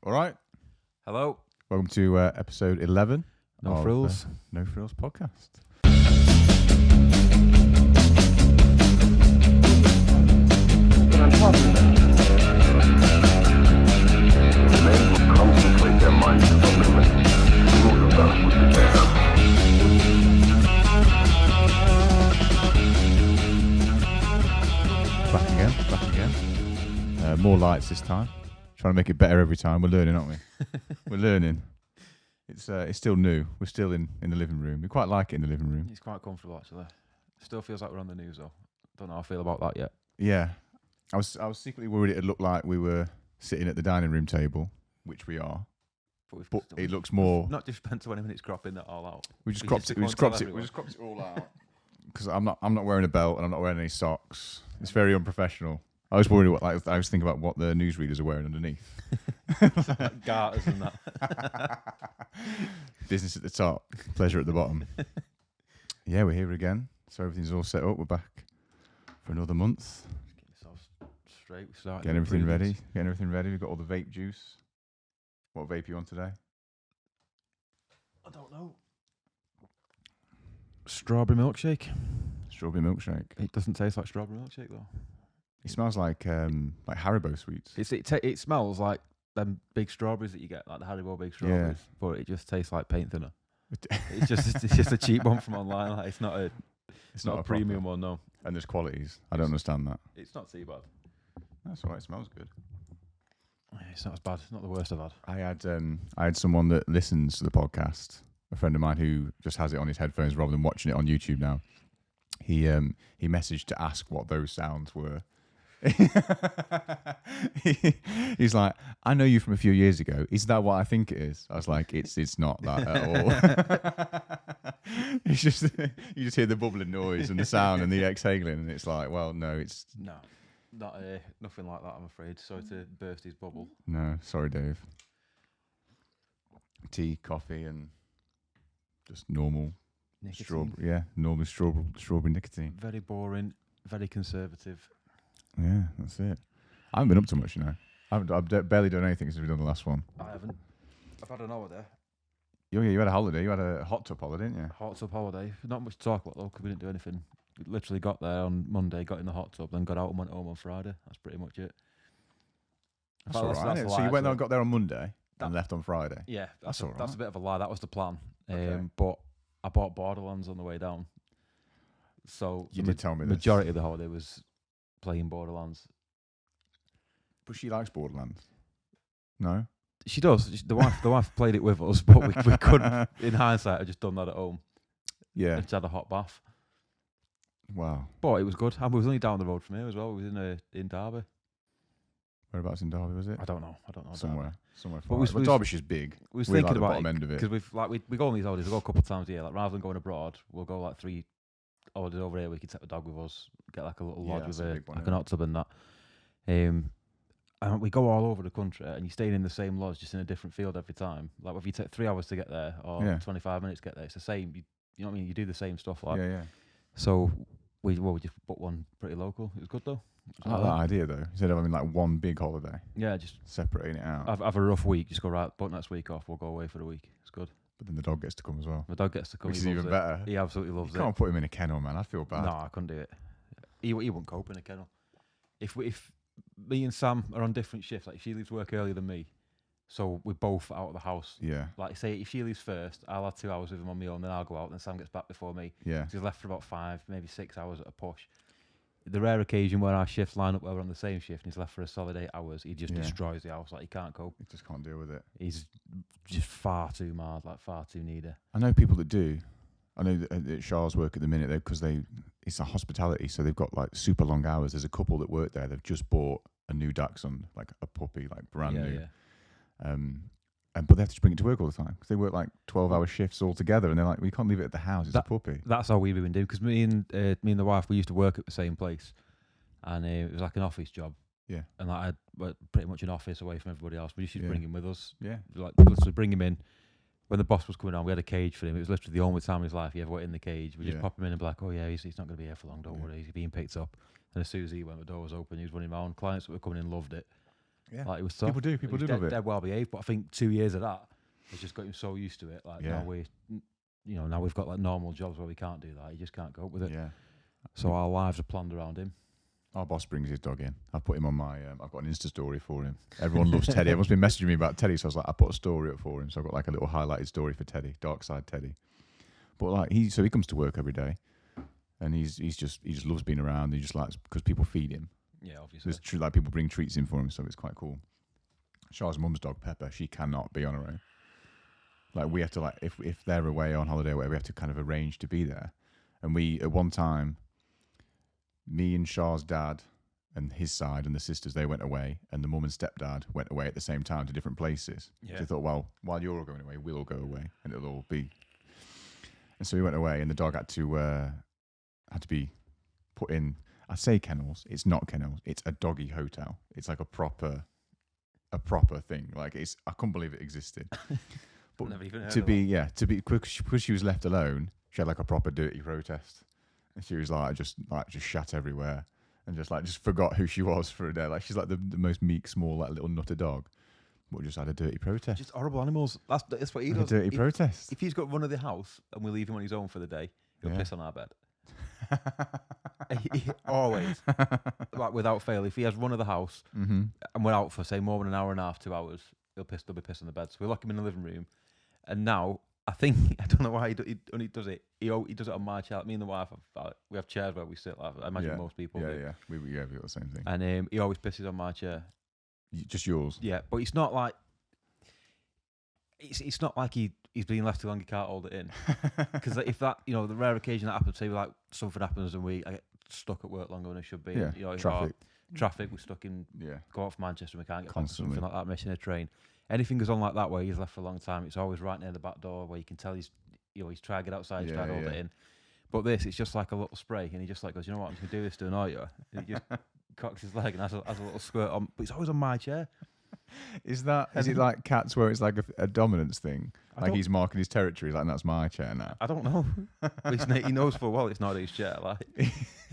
All right. Hello. Welcome to episode 11 No of Frills. No Frills Podcast. What I'm talking about. Men who concentrate their minds upon women rule about with the bear. Back again. More lights this time. Trying to make it better every time. We're learning, aren't we? We're learning. It's still new. We're still in the living room. We quite like it in the living room. It's quite comfortable actually. Still feels like we're on the news though. Don't know how I feel about that yet. Yeah. I was secretly worried it'd look like we were sitting at the dining room table, which we are. But it looks more. Not just spent 20 minutes cropping that all out. We just cropped it all out. Because I'm not wearing a belt and I'm not wearing any socks. It's very unprofessional. I was worried I was thinking about what the newsreaders are wearing underneath. Like garters and that. Business at the top, pleasure at the bottom. Yeah, we're here again. So everything's all set up. We're back for another month. Getting ourselves straight. We started Getting everything ready. We've got all the vape juice. What vape you on today? I don't know. Strawberry milkshake. Strawberry milkshake. It doesn't taste like strawberry milkshake though. It smells like Haribo sweets. It smells like them big strawberries that you get, like the Haribo big strawberries, but it just tastes like paint thinner. It's just a cheap one from online. Like, it's not a premium one, no. And there's qualities. I don't understand that. It's not too bad. That's all right. It smells good. It's not as bad. It's not the worst I've had. I had someone that listens to the podcast, a friend of mine who just has it on his headphones rather than watching it on YouTube now. He messaged to ask what those sounds were. He's like, I know you from a few years ago. Is that what I think it is? I was like, it's not that at all. It's just you just hear the bubbling noise and the sound and the exhaling, and it's like, well, no, it's nothing like that. I'm afraid. Sorry to burst his bubble. No, sorry, Dave. Tea, coffee, and just normal Nicotine. strawberry. Yeah, normal strawberry nicotine. Very boring. Very conservative. Yeah, that's it. I haven't been up too much, you know. I've barely done anything since we've done the last one. I haven't. I've had an holiday. Yeah, you had a holiday. You had a hot tub holiday, didn't you? Hot tub holiday. Not much to talk about though, because we didn't do anything. We literally got there on Monday, got in the hot tub, then got out and went home on Friday. That's pretty much it. That's all right. So you went there and got there on Monday and left on Friday? Yeah, that's all right. That's a bit of a lie. That was the plan. Okay. But I bought Borderlands on the way down. So you did tell me the majority of the holiday was playing Borderlands. But she likes Borderlands. No? She does. The wife played it with us, but we couldn't. In hindsight, I just done that at home. Yeah. Just had a hot bath. Wow. But it was good. And we was only down the road from here as well. We was in Derby. Whereabouts in Derby was it? I don't know. Somewhere far. But Derbyshire's big. We was We're thinking like the about bottom end of it. because we go on these holidays. We go a couple of times a year. Like rather than going abroad, we'll go like 3 holidays over here. We could take the dog with us, get like a little lodge with a big one, like an hot tub and that. And we go all over the country, and you're staying in the same lodge, just in a different field every time. Like if you take 3 hours to get there or 25 minutes to get there, it's the same. You know what I mean? You do the same stuff. Like So we just booked one pretty local. It was good though. I like that idea though. Instead of having like one big holiday. Yeah, just separating it out. Have a rough week. Just go right. Book next week off. We'll go away for the week. It's good. But then the dog gets to come as well. The dog gets to come. Which is even better. He absolutely loves it. You can't put him in a kennel, man. I'd feel bad. No, I couldn't do it. He wouldn't cope in a kennel. If me and Sam are on different shifts, like she leaves work earlier than me, so we're both out of the house. Yeah. Like say if she leaves first, I'll have 2 hours with him on my own, then I'll go out, then Sam gets back before me. Yeah. He's left for about 5, maybe 6 hours at a push. The rare occasion where our shifts line up where we're on the same shift and he's left for a solid 8 hours, he just destroys the house. Like he can't cope. He just can't deal with it. He's just far too mad, like far too needy. I know people that do. I know that Shah's work at the minute because it's a hospitality, so they've got like super long hours. There's a couple that work there. They've just bought a new dachshund, like a puppy, like brand new. Yeah. But they have to bring it to work all the time because they work like 12-hour shifts all together, and they're like, we can't leave it at the house. It's a puppy. That's how we've been doing. Because me and the wife, we used to work at the same place, and it was like an office job. Yeah. And like I had pretty much an office away from everybody else. We used to bring him with us. Yeah. Like literally bring him in. When the boss was coming on, we had a cage for him. It was literally the only time in his life he ever went in the cage. We just pop him in and be like, oh yeah, he's not going to be here for long. Don't worry, he's being picked up. And as soon as he went, the door was open. He was running around. Clients that were coming in loved it. Yeah. Like it was tough. People do love it. Dead well behaved, but I think 2 years of that has just got him so used to it. Like now now we've got like normal jobs where we can't do that. You just can't cope with it. Yeah. So our lives are planned around him. Our boss brings his dog in. I put him on my. I've got an Insta story for him. Everyone loves Teddy. Everyone's been messaging me about Teddy, so I was like, I put a story up for him. So I've got like a little highlighted story for Teddy, dark side Teddy. But like he comes to work every day, and he just loves being around. He just likes because people feed him. Yeah, obviously. There's like people bring treats in for him, so it's quite cool. Char's mum's dog Pepper, she cannot be on her own. Like we have to like if they're away on holiday or whatever, we have to kind of arrange to be there. And we at one time, me and Char's dad and his side and the sisters, they went away, and the mum and stepdad went away at the same time to different places. Yeah. So they thought, well, while you're all going away, we'll all go away, and it'll all be. And so we went away, and the dog had to be put in. I say kennels. It's not kennels. It's a doggy hotel. It's like a proper thing. Like I couldn't believe it existed. But never even heard to of be because she was left alone, she had like a proper dirty protest, and she was like just shat everywhere, and just forgot who she was for a day. Like she's like the most meek, small, like little nutter dog, but just had a dirty protest. Just horrible animals. That's what he does. A dirty protest. If he's got run of the house and we leave him on his own for the day, he'll piss on our bed. He always, like without fail, if he has run of the house and we're out for say more than an hour and a half, 2 hours, there'll be piss on the bed. So we lock him in the living room, and now I don't know why he only does it. He does it on my chair. Like me and the wife, we have chairs where we sit. Like I imagine most people do. Yeah, we got the same thing. And he always pisses on my chair. Just yours. Yeah, but it's not like it's not like he's being left too long. He can't hold it in. Because if that, the rare occasion that happens, say like something happens and I get stuck at work longer than I should be. Yeah, traffic. We're stuck in. Yeah. Go out from Manchester, we can't get Constantly. back to something like that. Missing a train. Anything goes on like that where he's left for a long time, it's always right near the back door where you can tell he's trying to get outside, he's trying to hold it in. But this, it's just like a little spray, and he just like goes, you know what, I'm just gonna do this to annoy you. And he just cocks his leg and has a little squirt on, but it's always on my chair. Is it like cats where it's like a dominance thing? Like he's marking his territory, like that's my chair now. I don't know. He knows full well it's not his chair. Like,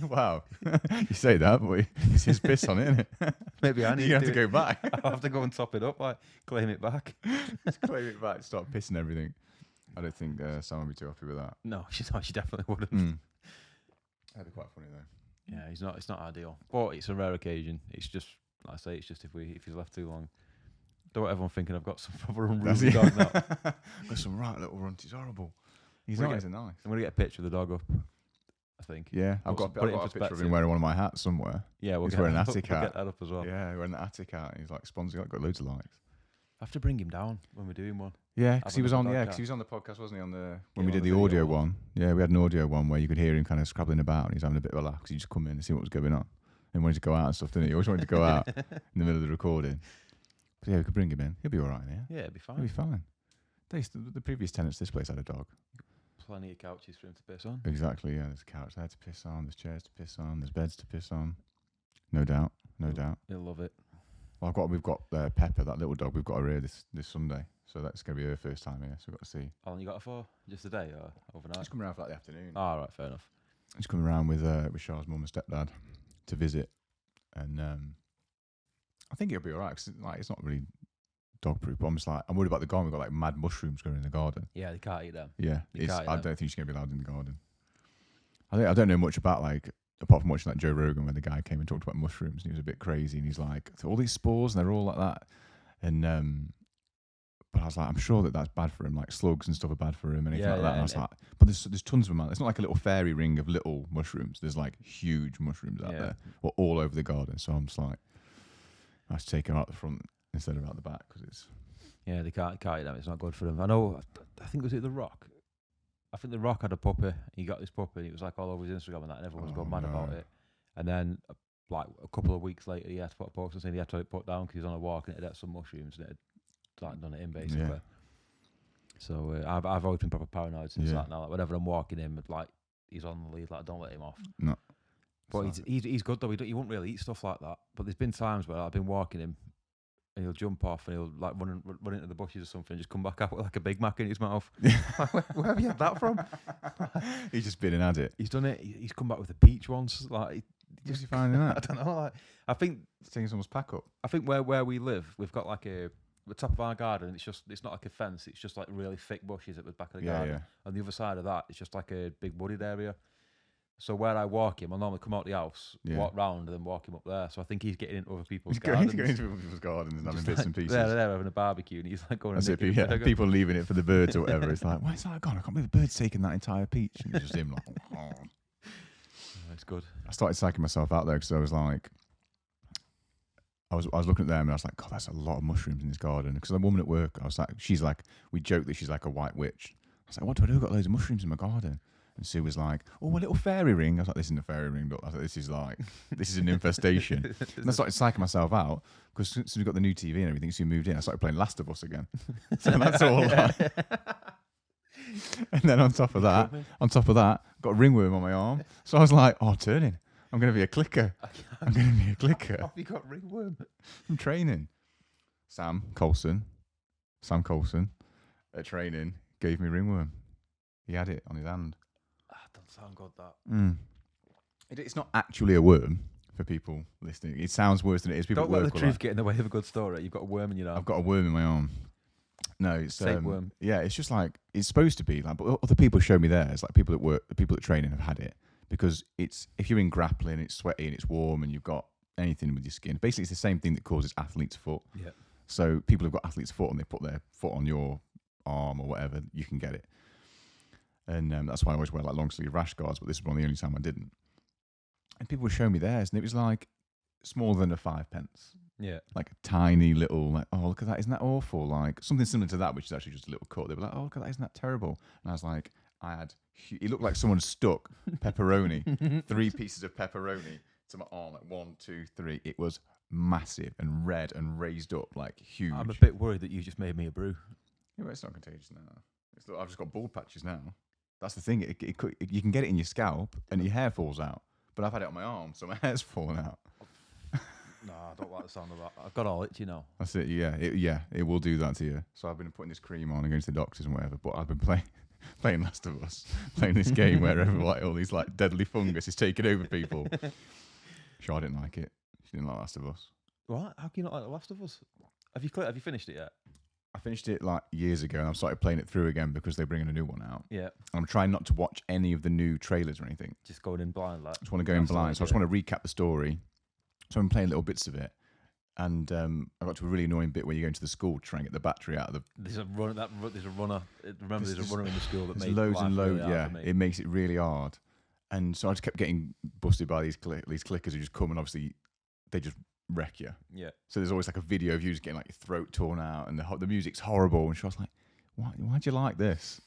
wow, you say that, but it's his piss on it, isn't it? Maybe I need. You have to go back. I'll have to go and top it up, like claim it back. Just claim it back. Start pissing everything. I don't think Sam would be too happy with that. No, she definitely wouldn't. That'd be quite funny though. Yeah, it's not ideal, but it's a rare occasion. It's just, like I say, it's just if he's left too long. Don't want everyone thinking I've got some proper unruly dog now. Got some right little runt. He's horrible. He's not nice. I'm going to get a picture of the dog up, I think. Yeah, I've got a picture of him wearing one of my hats somewhere. Yeah, he's wearing an Attic hat. We'll get that up as well. Yeah, wearing the Attic hat. He's like sponsored. Got loads of likes. I have to bring him down when we're doing one. Yeah, because he was on. Yeah, because he was on the podcast, wasn't he? When we did the audio one. Yeah, we had an audio one where you could hear him kind of scrabbling about, and he's having a bit of a laugh because he just come in and see what was going on. And wanted to go out and stuff, didn't he? He always wanted to go out in the middle of the recording. But yeah, we could bring him in. He'll be all right here. Yeah, it'll be fine. He'll be fine. The previous tenants of this place had a dog. Plenty of couches for him to piss on. Exactly, yeah. There's a couch there to piss on. There's chairs to piss on. There's beds to piss on. No doubt. He'll love it. Well, we've got Pepper, that little dog. We've got her here this Sunday. So that's going to be her first time here. So we've got to see. How long you got her for? Just a day or overnight? She's coming around for like the afternoon. Oh, right, fair enough. She's coming around with Char's mum and stepdad to visit. And I think it'll be all right because it's not really dog proof. But I'm worried about the garden. We've got like mad mushrooms growing in the garden. Yeah, they can't eat them. Yeah, I don't think she's going to be allowed in the garden. I don't know much about apart from watching Joe Rogan where the guy came and talked about mushrooms and he was a bit crazy and he's like, all these spores and they're all like that. And but I was like, I'm sure that's bad for him. Like slugs and stuff are bad for him and anything like that. And I was like, but there's tons of them out. It's not like a little fairy ring of little mushrooms. There's like huge mushrooms out there, all over the garden. So I'm just like, I have to take them out the front instead of out the back because it's. Yeah, they can't eat them. It's not good for them. I know. I think was it The Rock. I think The Rock had a puppy. He got this puppy. And it was like all over his Instagram and that, and everyone was going mad about it. And then, like a couple of weeks later, he had to put a post and saying he had to have it put down because he was on a walk and it had some mushrooms and it had done it in basically. Yeah. So I've always been proper paranoid since that now. Like whenever I'm walking him, like he's on the lead, like don't let him off. No. But he's good though. He won't really eat stuff like that. But there's been times where I've been walking him and he'll jump off and he'll like run into the bushes or something and just come back out with like a Big Mac in his mouth. Like, where have you had that from? He's just been an addict. He's done it. He's come back with a peach once. Like What's he finding that? I don't know. Like, I think taking someone's pack up. I think where we live, we've got like the top of our garden. It's not like a fence. It's just like really thick bushes at the back of the garden. Yeah. On the other side of that, it's just like a big wooded area. So where I walk him, I normally come out the house, walk round, and then walk him up there. So I think he's getting into other people's gardens. He's going into other people's gardens and having bits and pieces. They're having a barbecue, and he's like going. That's it. People leaving it for the birds or whatever. It's like, where's that gone? I can't believe the bird's taking that entire peach. And it's just him like, oh. It's good. I started psyching myself out there because I was like, I was looking at them and I was like, God, that's a lot of mushrooms in this garden. Because the woman at work, she's like, we joke that she's like a white witch. I was like, what do I do? I've got loads of mushrooms in my garden. And Sue was like, oh, a little fairy ring. I was like, this isn't a fairy ring, but I was like, this is an infestation. And I started psyching myself out because since we got the new TV and everything, so we moved in, I started playing Last of Us again. So that's all. And then on top of that, got a ringworm on my arm. So I was like, oh, turning. I'm going to be a clicker. I'm going to be a clicker. Have you got ringworm? I'm training. Sam Coulson at training gave me ringworm. He had it on his hand. Doesn't sound good, that. It's not actually a worm for people listening. It sounds worse than it is. People don't let the truth get in the way of a good story. You've got a worm in your arm. I've got a worm in my arm. No, it's worm. Yeah, it's just like it's supposed to be like. But other people show me theirs. Like people at work, the people at training have had it because it's if you're in grappling, it's sweaty and it's warm, and you've got anything with your skin. Basically, it's the same thing that causes athlete's foot. Yeah. So people have got athlete's foot and they put their foot on your arm or whatever, you can get it. And that's why I always wear like long sleeve rash guards. But this was one of the only time I didn't. And people would show me theirs, and it was like smaller than a 5p. Yeah. Like a tiny little, like, oh, look at that. Isn't that awful? Like something similar to that, which is actually just a little cut. They were like, oh, look at that. Isn't that terrible? And I was like, it looked like someone stuck pepperoni, 3 pieces of pepperoni to my arm. Like 1, 2, 3. It was massive and red and raised up, like huge. I'm a bit worried that you just made me a brew. Yeah, but it's not contagious now. I've just got bald patches now. That's the thing. You can get it in your scalp and your hair falls out. But I've had it on my arm, so my hair's fallen out. No, I don't like the sound of that. I've got all itchy now. That's it. Yeah, it will do that to you. So I've been putting this cream on and going to the doctors and whatever. But I've been playing Last of Us, playing this game where like all these like deadly fungus is taking over people. Sure, I didn't like it. She didn't like Last of Us. What? How can you not like The Last of Us? Have you finished it yet? I finished it like years ago, and I've started playing it through again because they're bringing a new one out. Yeah. I'm trying not to watch any of the new trailers or anything. Just going in blind, like. I just want to go in blind, so I just want to recap the story. So I'm playing little bits of it, and I got to a really annoying bit where you go into the school to try and get the battery out of the. There's a runner. Remember, there's a runner in the school that makes loads and loads. Really hard for me. It makes it really hard, and so I just kept getting busted by these clickers who just come and obviously they just wreck you. Yeah. So there's always like a video of you just getting like your throat torn out, and the music's horrible. And she was like, "Why'd you like this?"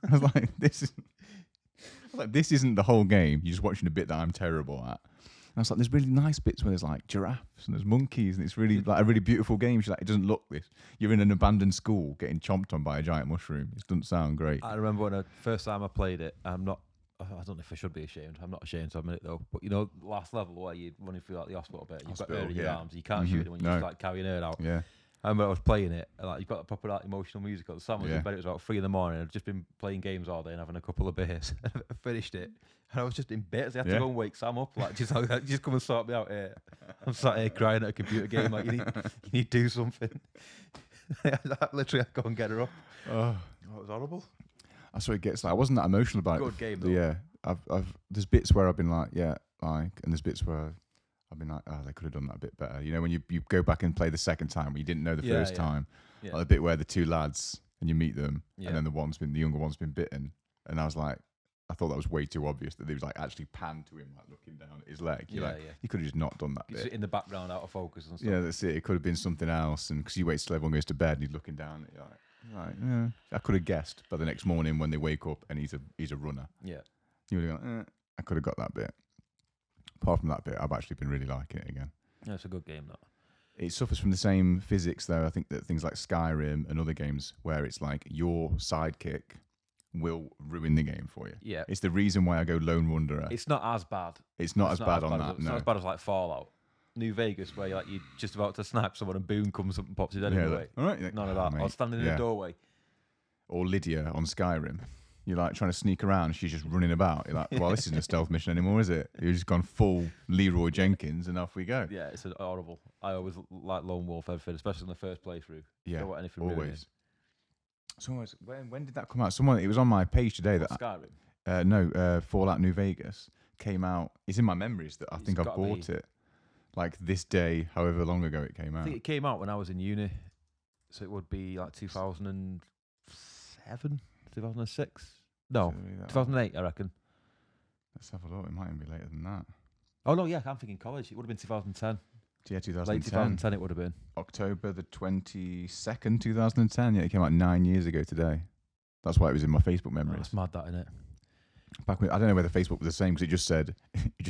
I was like, "This isn't the whole game. You're just watching a bit that I'm terrible at." And I was like, "There's really nice bits where there's like giraffes and there's monkeys, and it's really like a really beautiful game." She's like, "It doesn't look this. You're in an abandoned school getting chomped on by a giant mushroom. It doesn't sound great." I remember when the first time I played it. I don't know if I should be ashamed. I'm not ashamed to admit it though. But you know, last level where you're running through like the hospital bit, you've got her in your arms. You can't shoot it when you're just like carrying her out. Yeah. I remember I was playing it, and like you've got a proper like emotional music. Sam was in bed. It was about 3 a.m. I'd just been playing games all day and having a couple of beers. I finished it, and I was just in bits. I had to go and wake Sam up. Like just come and sort me out here. I'm sat here crying at a computer game. Like you need to do something. Literally, I go and get her up. Oh, it was horrible. That's what it gets like. I wasn't that emotional about it. Good game though. Yeah, there's bits where I've been like, and there's bits where I've been like, oh, they could have done that a bit better. You know, when you go back and play the second time, where you didn't know the first time, like the bit where the 2 lads and you meet them, and then the younger one's been bitten, and I was like, I thought that was way too obvious that they was like actually panned to him, like looking down at his leg. You could have just not done that bit. In the background, out of focus and stuff. Yeah, that's it. It could have been something else, and because you wait till everyone goes to bed and he's looking down at you like. Right, yeah. I could have guessed by the next morning when they wake up and he's a runner. Yeah, you would have gone, I could have got that bit. Apart from that bit, I've actually been really liking it again. Yeah, it's a good game though. It suffers from the same physics though. I think that things like Skyrim and other games where it's like your sidekick will ruin the game for you. Yeah, it's the reason why I go Lone Wanderer. It's not as bad. It's not as bad on that. It's not as bad as like Fallout. New Vegas, where you're just about to snipe someone and boom comes up and pops your dead away. All right, none of that. Mate. Or standing in a doorway. Or Lydia on Skyrim. You're like trying to sneak around. She's just running about. You're like, well, this isn't a stealth mission anymore, is it? You've just gone full Leroy Jenkins and off we go. Yeah, it's horrible. I always like lone wolf everything, especially in the first playthrough. Yeah, don't want anything always. Ruining. So when did that come out? Someone, it was on my page today. That Skyrim? Fallout New Vegas came out. It's in my memories that I think I bought it like this day, however long ago it came out. I think it came out when I was in uni, so it would be like 2007, 2006. No, 2008, I reckon. Let's have a look. It might even be later than that. Oh no, yeah, I'm thinking college. It would have been 2010. Yeah, 2010. Late 2010 it would have been. October the 22nd, 2010. Yeah, it came out 9 years ago today. That's why it was in my Facebook memories. That's mad, that, innit? Back when, I don't know whether Facebook was the same because it just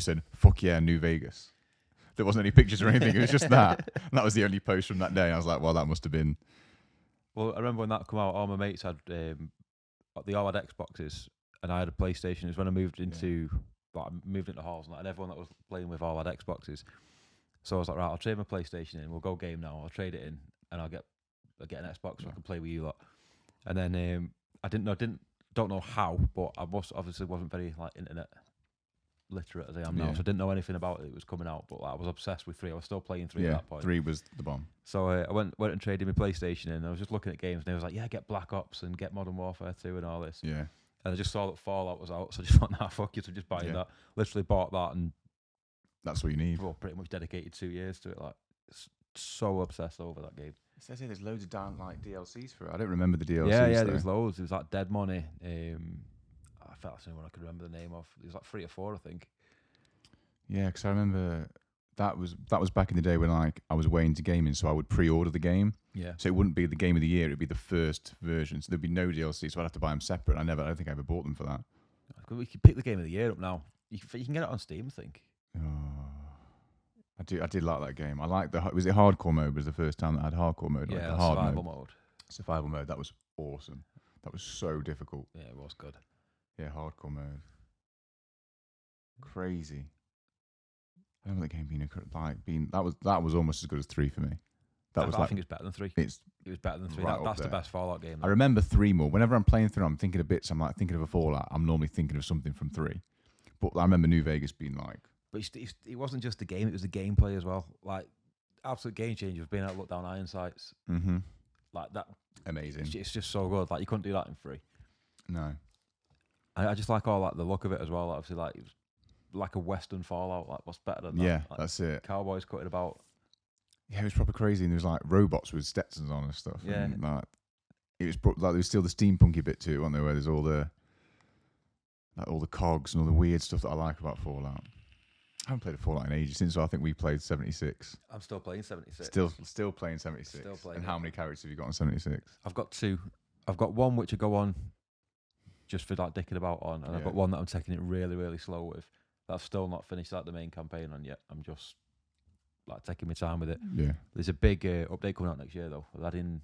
said, "Fuck yeah, New Vegas." There wasn't any pictures or anything. It was just that. And that was the only post from that day. I was like, well, that must have been. Well, I remember when that came out, all my mates had the all had Xboxes, and I had a PlayStation. It was when I moved into halls, and everyone that was playing with all had Xboxes. So I was like, right, I'll trade my PlayStation in. We'll go game now. I'll trade it in, and I'll get an Xbox so I can play with you lot. And then I don't know how, but I obviously wasn't very like internet literate as I am now, so I didn't know anything about it. It was coming out, but I was obsessed with 3. I was still playing 3 at that point. 3 was the bomb. So I went and traded my PlayStation in, and I was just looking at games, and I was like, yeah, get Black Ops and get Modern Warfare 2 and all this. Yeah. And I just saw that Fallout was out, so I just thought, nah, fuck you, so just buying that. Literally bought that, and that's what you need. Well, pretty much dedicated 2 years to it. Like, so obsessed over that game. It says here there's loads of DLCs for it. I don't remember the DLCs. Yeah, there was loads. It was like Dead Money. I felt that's the only one I could remember the name of. It was like 3 or 4, I think. Yeah, because I remember that was back in the day when like I was way into gaming, so I would pre-order the game. Yeah. So it wouldn't be the game of the year; it'd be the first version. So there'd be no DLC, so I'd have to buy them separate. I don't think I ever bought them for that. We could pick the game of the year up now. You can get it on Steam, I think. Oh, I did like that game. I liked was it hardcore mode? Was the first time that I had hardcore mode? Yeah, like the hard survival mode. Survival mode. That was awesome. That was so difficult. Yeah, it was good. Yeah, hardcore mode. Crazy. I remember that game being that was almost as good as 3 for me. I think it's better than 3. It was better than 3. That's the best Fallout game. I remember 3 more. Whenever I'm playing through, I'm thinking of bits. I'm like thinking of a Fallout. I'm normally thinking of something from 3. But I remember New Vegas being like. But it wasn't just the game; it was the gameplay as well. Like absolute game changer of being able to look down iron sights. Mm-hmm. Like that. Amazing. It's just so good. Like you couldn't do that in 3. No. I just like all like the look of it as well. Obviously, like it was like a Western Fallout. Like what's better than that? Yeah, like, that's it. Cowboys cutting about. Yeah, it was proper crazy, and there was like robots with Stetsons on and stuff. Yeah. And, like, it was like there was still the steampunky bit too, wasn't there? Where there's all the cogs and all the weird stuff that I like about Fallout. I haven't played a Fallout in ages since I think we played 76. I'm still playing 76. Still playing 76. Still playing. And how many characters have you got on 76? I've got 2. I've got one which I go on just for like dicking about on, and I've got one that I'm taking it really, really slow with. That I've still not finished like the main campaign on yet. I'm just like taking my time with it. Yeah. There's a big update coming out next year though. Adding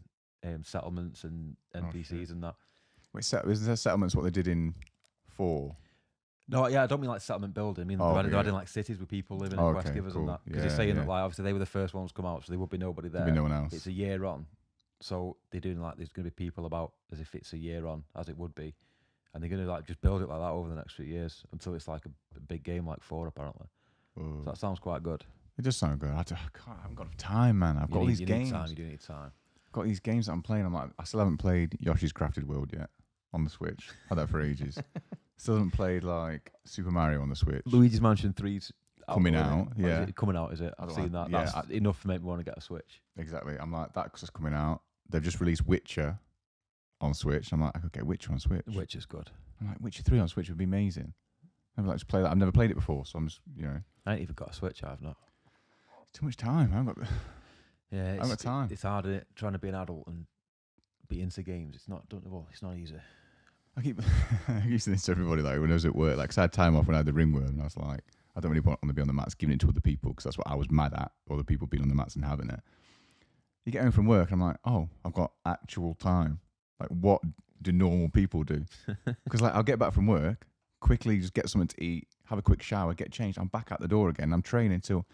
settlements and NPCs and that. Wait, is there settlements what they did in 4? No, yeah, I don't mean like settlement building. I mean they're adding like cities with people living and quest givers and that. Because they're saying that like obviously they were the first ones to come out, so there would be nobody there. There'd be no one else. It's a year on, so they're doing like there's going to be people about as if it's a year on, as it would be, and they're going to like just build it like that over the next few years until it's like a big game like 4 apparently. So that sounds quite good. It does sound good. I haven't got time, man. I've got all these games. You do need time. I've got these games that I'm playing. I'm like, I still haven't played Yoshi's Crafted World yet on the Switch. Had that for ages. Still haven't played like Super Mario on the Switch. Luigi's Mansion 3's coming out. Yeah, coming out. Is it? I've seen that. Yeah, that's enough to make me want to get a Switch. Exactly. I'm like, that's just coming out. They've just released Witcher on Switch. I'm like, I could get Witcher on Switch. Witcher's good. I'm like, Witcher 3 on Switch would be amazing. I'd like to play that. I've never played it before, so I'm just, I ain't even got a Switch. I've not. Too much time. I haven't got. Yeah, I haven't got time. It's hard, isn't it? Trying to be an adult and be into games. It's not easy. I keep saying this to everybody like when I was at work. Like, 'cause I had time off when I had the ringworm, and I was like, I don't really want to be on the mats giving it to other people because that's what I was mad at. Other people being on the mats and having it. You get home from work, and I'm like, oh, I've got actual time. Like, what do normal people do? Because like, I'll get back from work, quickly just get something to eat, have a quick shower, get changed. I'm back out the door again. I'm training till.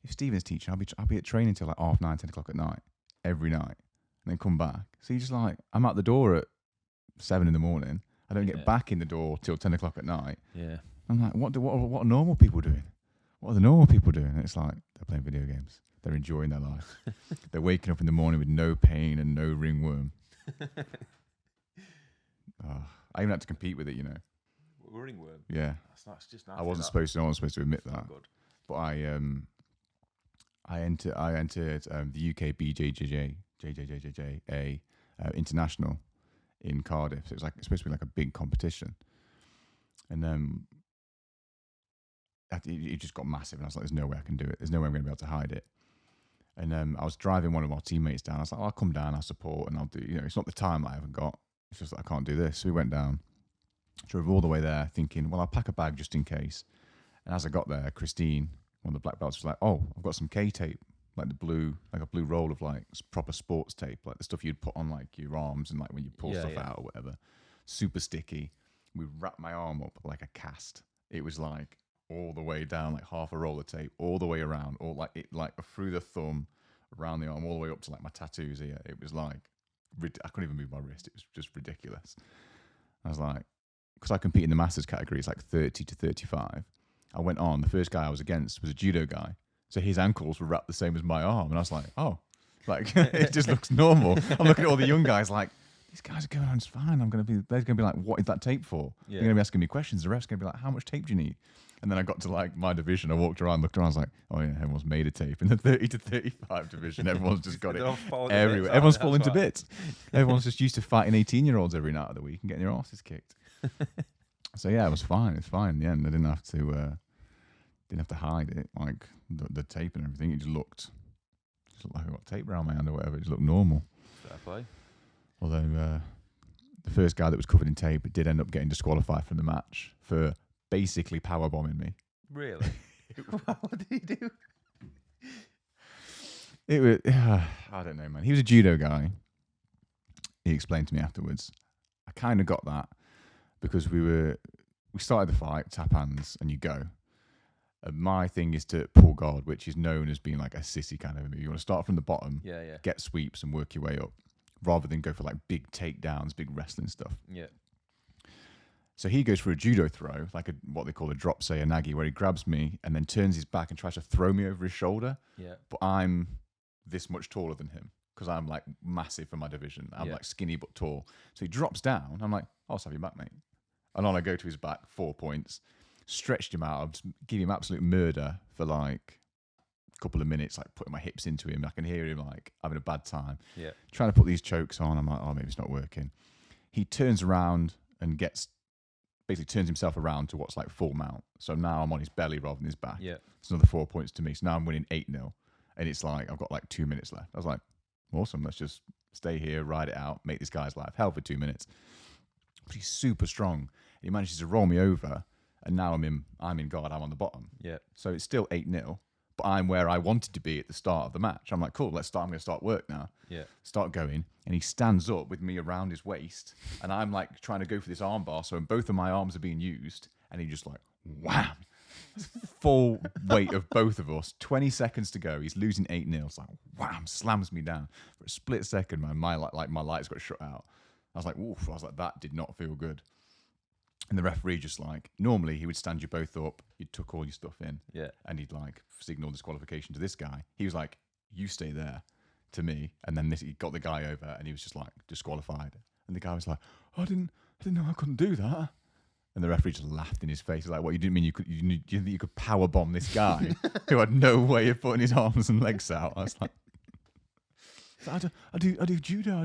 If Stephen's teaching, I'll be at training till like 9:30, 10 o'clock at night, every night, and then come back. So you just like, I'm out the door at 7 in the morning. I don't get back in the door till 10 o'clock at night. Yeah. I'm like, what are normal people doing? What are the normal people doing? And it's like, they're playing video games. They're enjoying their life. They're waking up in the morning with no pain and no ringworm. I even had to compete with it, you know. Ringworm? Yeah. That's just I wasn't supposed to admit that. Good. But I entered the UK JJJA international in Cardiff. So it's supposed to be like a big competition, and it just got massive. And I was like, "There's no way I can do it. There's no way I'm going to be able to hide it." And I was driving one of our teammates down. I was like, "I'll come down, I'll support, and I'll do. You know, it's not the time I haven't got. It's just that I can't do this." So we went down, drove all the way there, thinking, "Well, I'll pack a bag just in case." And as I got there, Christine, one of the black belts, was like, "Oh, I've got some K tape, like a blue roll of like proper sports tape, like the stuff you'd put on like your arms and like when you pull stuff out or whatever. Super sticky." We wrapped my arm up like a cast. It was like all the way down, like half a roll of tape, all the way around, or like it like through the thumb, around the arm, all the way up to like my tattoos here. It was like I couldn't even move my wrist. It was just ridiculous. I was like, because I compete in the masters category, it's like 30 to 35. I went on. The first guy I was against was a judo guy, so his ankles were wrapped the same as my arm, and I was like, oh, like it just looks normal. I'm looking at all the young guys like, these guys are going on, it's fine. They're gonna be like, what is that tape for? Yeah. They're gonna be asking me questions. The ref's gonna be like, how much tape do you need? And then I got to like my division. I walked around, looked around. I was like, oh yeah, everyone's made a tape. In the 30 to 35 division, everyone's just got it everywhere. Everyone's falling to bits. Everyone's just used to fighting 18-year-olds every night of the week and getting their asses kicked. So yeah, it was fine. It's fine in the end. I didn't have to hide it, like the tape and everything. It just looked like I got tape around my hand or whatever. It just looked normal. Fair play. Although the first guy that was covered in tape did end up getting disqualified from the match for basically powerbombing me. Really? What did he do? It was I don't know, man. He was a judo guy. He explained to me afterwards. I kind of got that because we started the fight, tap hands, and you go. My thing is to pull guard, which is known as being like a sissy kind of move. You want to start from the bottom, get sweeps, and work your way up, rather than go for like big takedowns, big wrestling stuff. Yeah. So he goes for a judo throw, like what they call a drop, say a nagi, where he grabs me and then turns his back and tries to throw me over his shoulder. Yeah. But I'm this much taller than him because I'm like massive for my division. I'm like skinny but tall. So he drops down. I'm like, I'll just have your back, mate. And on I go to his back, 4 points. Stretched him out. I'd give him absolute murder for like a couple of minutes, like putting my hips into him. I can hear him like having a bad time. Yeah. Trying to put these chokes on. I'm like, oh, maybe it's not working. He turns around and basically turns himself around to what's like full mount. So now I'm on his belly rather than his back. Yeah. It's another 4 points to me. So now I'm winning 8-0. And it's like, I've got like 2 minutes left. I was like, awesome. Let's just stay here, ride it out, make this guy's life hell for 2 minutes. But he's super strong. He manages to roll me over. And now I'm in guard. I'm on the bottom. Yeah. So it's still 8-0, but I'm where I wanted to be at the start of the match. I'm like, cool, let's start. I'm going to start work now. Yeah. Start going. And he stands up with me around his waist. And I'm like trying to go for this arm bar. So both of my arms are being used. And he just like, wham. Full weight of both of us. 20 seconds to go. He's losing 8-0. It's like, wham, slams me down. For a split second, man, my lights got shut out. I was like, oof. I was like, that did not feel good. And the referee just like, normally he would stand you both up, you'd tuck all your stuff in, and he'd like signal disqualification to this guy. He was like, you stay there, to me. And then he got the guy over and he was just like disqualified. And the guy was like, I didn't know I couldn't do that. And the referee just laughed in his face. Like, what, you didn't mean you didn't think you could power bomb this guy who had no way of putting his arms and legs out? I was like, I do judo.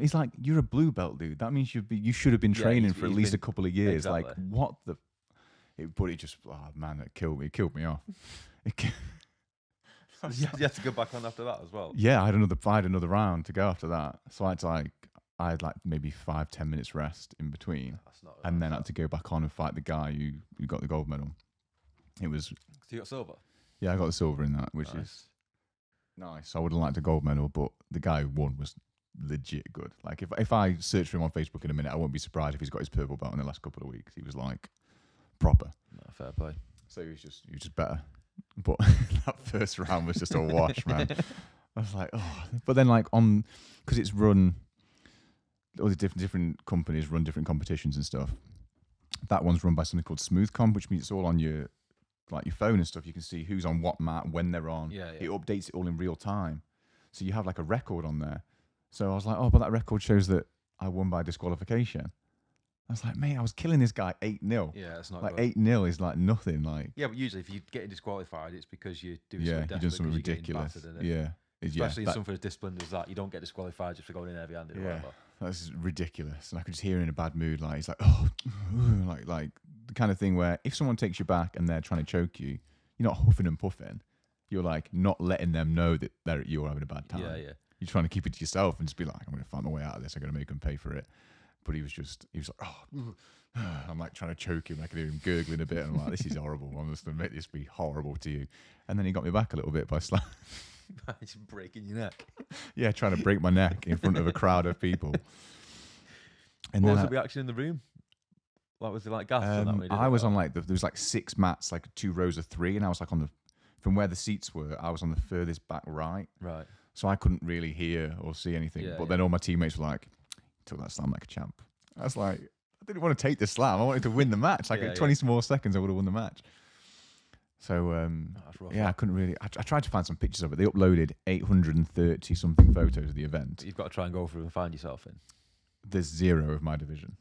He's like, you're a blue belt, dude. That means you should have been training for at least a couple of years. Exactly. Like, what the? But it just, oh man, it killed me. It killed me off. You had to go back on after that as well. Yeah, I had another round to go after that. So I had like maybe 5-10 minutes rest in between, and then I had to go back on and fight the guy who got the gold medal. It was. So you got silver. Yeah, I got the silver in that, which is. Nice. I would have liked a gold medal, but the guy who won was legit good. Like if I search for him on Facebook in a minute, I won't be surprised if he's got his purple belt in the last couple of weeks. He was like proper. No, fair play. So he was just better. But that first round was just a wash, man. I was like, oh. But then like because it's run all the different companies run different competitions and stuff. That one's run by something called SmoothCom, which means it's all on your phone and stuff. You can see who's on what mat, when they're on. Yeah. It updates it all in real time. So you have like a record on there. So I was like, oh, but that record shows that I won by disqualification. I was like, mate, I was killing this guy 8-0. Yeah, it's not like good. 8-0 is like nothing. Like, yeah, but usually if you're getting disqualified, it's because you're doing you're doing something ridiculous. ridiculous. Yeah. Especially in something as disciplined as that, you don't get disqualified just for going in heavy-handed or whatever. That's ridiculous. And I could just hear him in a bad mood. Like, he's like, oh, like the kind of thing where if someone takes you back and they're trying to choke you, you're not huffing and puffing. You're like not letting them know that you're having a bad time. Yeah. You're trying to keep it to yourself and just be like, I'm going to find my way out of this. I'm going to make them pay for it. But he was like, oh, I'm like trying to choke him. I could hear him gurgling a bit. And I'm like, this is horrible. I'm just going to make this be horrible to you. And then he got me back a little bit by slapping. Just breaking your neck. Yeah, trying to break my neck in front of a crowd of people. And what was the reaction in the room? Like, was it like gas? I was on like there was like 6 mats, like 2 rows of 3, and I was like from where the seats were, I was on the furthest back right. Right. So I couldn't really hear or see anything. But then all my teammates were like, "Took that slam like a champ." I was like, I didn't want to take the slam. I wanted to win the match. Like at 20 more seconds, I would have won the match. So I couldn't really. I tried to find some pictures of it. They uploaded 830 something photos of the event. But you've got to try and go through and find yourself in. There's 0 of my division.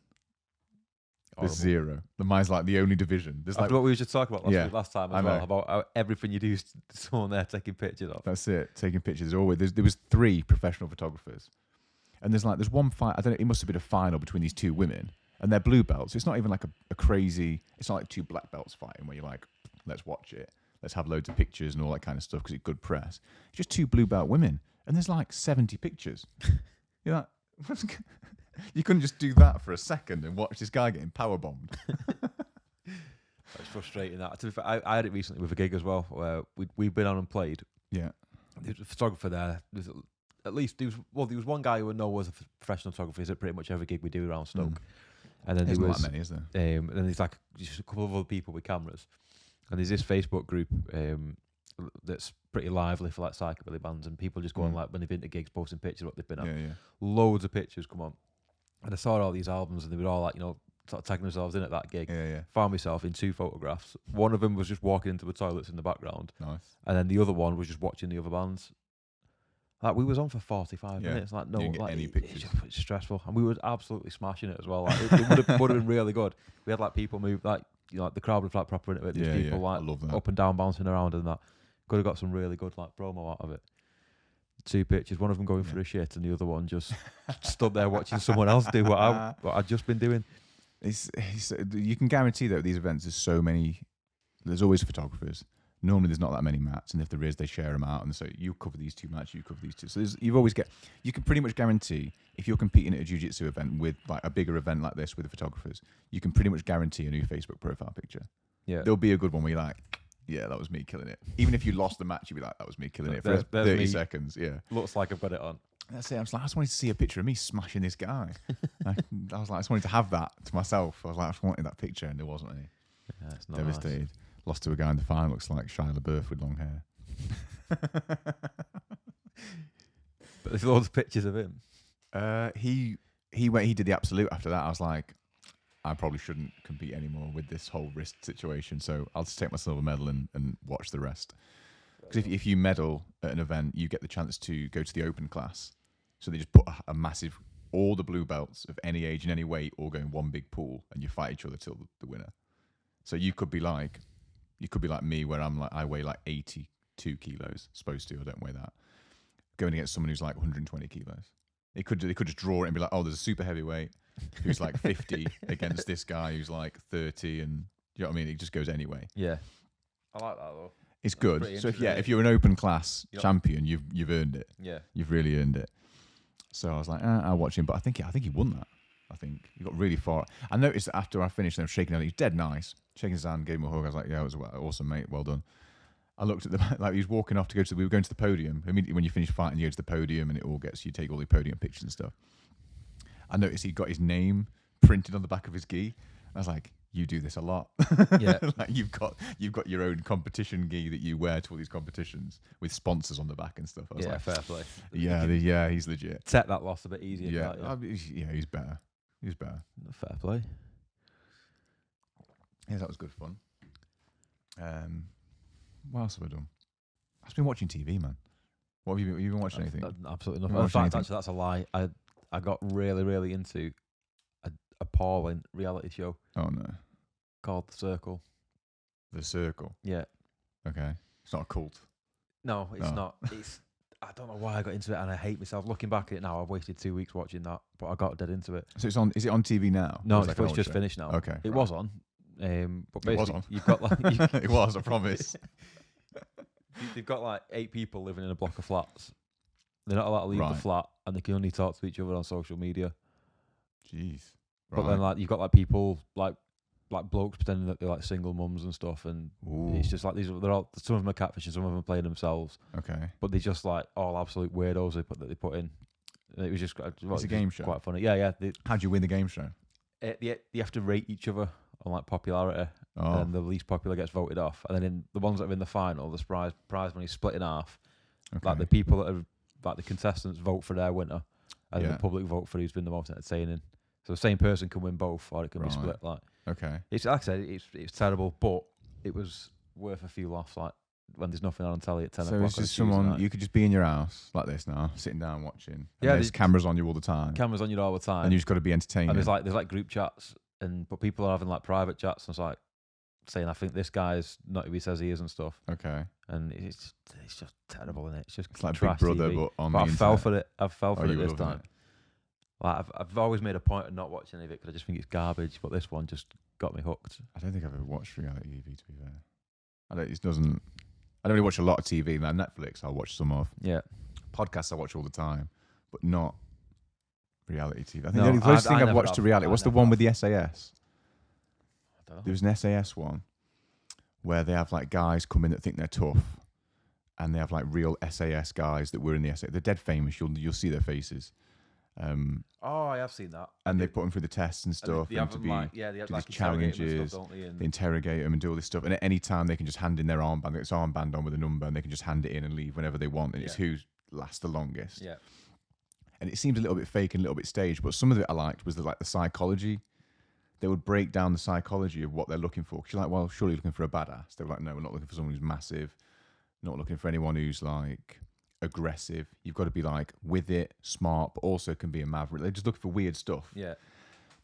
There's 0. Mine's like the only division. There's like what we were just talking about last time as well, about how everything you do is someone there taking pictures of. That's it, taking pictures. Always there was 3 professional photographers, and there's one fight. I don't know. It must have been a final between these 2 women, and they're blue belts. So it's not even like a crazy. It's not like 2 black belts fighting where you're like, let's watch it, let's have loads of pictures and all that kind of stuff because it's good press. It's just 2 blue belt women, and there's like 70 pictures. You're like, you couldn't just do that for a second and watch this guy getting power bombed. It's frustrating that. To be fair, I had it recently with a gig as well, where we've been on and played. Yeah, there's a photographer there. There was one guy who I know was a professional photographer. He's at pretty much every gig we do around Stoke. And then there's not that many, is there? And then there's like just a couple of other people with cameras. And there's this Facebook group that's pretty lively for like psychobilly bands, and people just go on like when they've been to gigs, posting pictures of what they've been at. Yeah. Loads of pictures come on. And I saw all these albums, and they were all like, sort of tagging themselves in at that gig. Yeah. Found myself in 2 photographs. One of them was just walking into the toilets in the background. Nice. And then the other one was just watching the other bands. Like, we was on for 45 minutes. Like, no, you didn't get any pictures. It's stressful. And we were absolutely smashing it as well. Like, it would have been really good. We had like people move, like, like the crowd was like proper into it. There's people like up and down bouncing around and that. Could have got some really good like promo out of it. 2 pictures, one of them going for a shit, and the other one just stood there watching someone else do what I'd just been doing. You can guarantee that at these events, there's always photographers. Normally, there's not that many mats, and if there is, they share them out. And so you cover these 2 mats, you cover these 2. So you can pretty much guarantee if you're competing at a jiu-jitsu event with like a bigger event like this with the photographers, you can pretty much guarantee a new Facebook profile picture. Yeah, there'll be a good one where you're like, yeah, that was me killing it. Even if you lost the match, you'd be like, that was me killing it for 30 seconds. Yeah. Looks like I've got it on. That's it. I just wanted to see a picture of me smashing this guy. I just wanted to have that to myself. I was like, I just wanted that picture, and there wasn't any. Yeah, it's not devastated. Nice. Lost to a guy in the final. Looks like Shia LaBeouf with long hair. But there's loads of pictures of him. He did the absolute after that. I was like, I probably shouldn't compete anymore with this whole wrist situation. So I'll just take my silver medal and watch the rest. Because if you medal at an event, you get the chance to go to the open class. So they just put a massive, all the blue belts of any age and any weight all go in one big pool, and you fight each other till the winner. So you could be like me, where I weigh like 82 kilos, supposed to, I don't weigh that. Going against someone who's like 120 kilos. They could just draw it and be like, oh, there's a super heavyweight who's like 50 against this guy who's like 30, and you know what I mean? It just goes anyway. Yeah, I like that though. It's good. So if you're an open class champion, you've earned it. Yeah, you've really earned it. So I was like, I'll watch him, but I think he won that. I think he got really far. I noticed that after I finished, them shaking him. He was dead nice, shaking his hand, gave him a hug. I was like, yeah, it was awesome, mate. Well done. I looked at like he was walking off to go to. We were going to the podium. Immediately when you finish fighting, you go to the podium, and you take all the podium pictures and stuff. I noticed he got his name printed on the back of his gi. I was like, you do this a lot. Yeah. Like you've got your own competition gi that you wear to all these competitions with sponsors on the back and stuff. I was like, fair play. Yeah, he's legit. Take that loss a bit easier. Yeah, he's better. He's better. Fair play. Yeah, that was good fun. What else have I done? I've just been watching TV, man. What have you been watching? Anything? Absolutely nothing. In fact, actually, that's a lie. I got really, really into a appalling reality show. Oh no. Called The Circle. The Circle. Yeah. Okay. It's not a cult. No, it's not. I don't know why I got into it, and I hate myself. Looking back at it now, I've wasted 2 weeks watching that, but I got dead into it. So it's on. Is it on TV now? No, it's just finished now. Okay. It was on. But basically, it was on. You've got like it was. I promise. They've got like 8 people living in a block of flats. They're not allowed to leave the flat, and they can only talk to each other on social media. Jeez. But then like you've got like people like blokes pretending that they're like single mums and stuff, and it's just like they're all, some of them are catfishing, some of them are playing themselves. Okay. But they're just like all absolute weirdos they put in. And it was just it's a game show. Quite funny. Yeah. How do you win the game show? You have to rate each other on like popularity, and the least popular gets voted off. And then in the ones that are in the final, the prize money is split in half. Okay. Like the people that are like the contestants vote for their winner, and the public vote for who's been the most entertaining. So the same person can win both, or it can be split. Like, okay, it's like I said, it's terrible, but it was worth a few laughs. Like when there's nothing on telly at 10 o'clock. So it's just someone you could just be in your house like this now, sitting down watching. And there's cameras on you all the time. Cameras on you all the time, and you've just got to be entertaining. And there's like group chats, but people are having like private chats, and it's like saying, "I think this guy's not who he says he is" and stuff. Okay, and it's just terrible, isn't it? It's like Big Brother, TV. but on but the I internet. fell for it. I fell for it this time. It? Like I've always made a point of not watching any of it because I just think it's garbage. But this one just got me hooked. I don't think I've ever watched reality TV. To be fair, I don't really watch a lot of TV. Now Netflix, I'll watch some of. Yeah, podcasts I watch all the time, but not reality TV. I think the closest thing I've watched to reality. What's the one with the SAS? I don't know. There was an SAS one where they have like guys come in that think they're tough, and they have like real SAS guys that were in the SAS. They're dead famous. You'll see their faces. I have seen that. And they put them through the tests and stuff. They have like challenges. They interrogate them and do all this stuff. And at any time, they can just hand in their armband. It's armband on with a number, and they can just hand it in and leave whenever they want. And it's who lasts the longest. Yeah. And it seemed a little bit fake and a little bit staged, but some of it I liked was the psychology. They would break down the psychology of what they're looking for. Because you're like, well, surely you're looking for a badass. They were like, no, we're not looking for someone who's massive. Not looking for anyone who's like aggressive. You've got to be like with it, smart, but also can be a maverick. They're just looking for weird stuff. Yeah.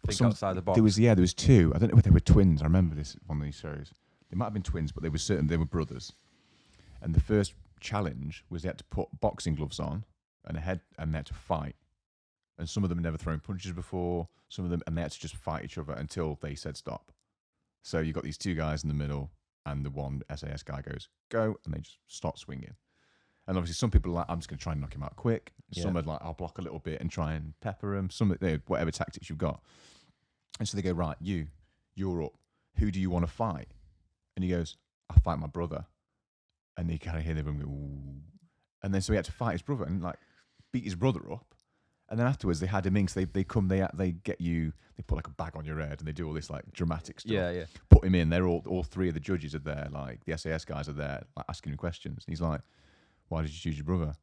Think outside the box. There was 2. I don't know if they were twins. I remember this one of these shows. They might have been twins, but they were brothers. And the first challenge was they had to put boxing gloves on and and they had to fight. And some of them had never thrown punches before. Some of them, and they had to just fight each other until they said stop. So you got these 2 guys in the middle, and the one SAS guy goes, go, and they just start swinging. And obviously some people are like, I'm just going to try and knock him out quick. Yeah. Some are like, I'll block a little bit and try and pepper him. Some, whatever tactics you've got. And so they go, right, you're up. Who do you want to fight? And he goes, I'll fight my brother. And they kind of hear them go, ooh. And then so he had to fight his brother and like beat his brother up. And then afterwards they had him in because they get you, they put like a bag on your head and they do all this like dramatic stuff. Yeah. Put him in. They're all 3 of the judges are there, like the SAS guys are there, like asking him questions. And he's like, why did you choose your brother?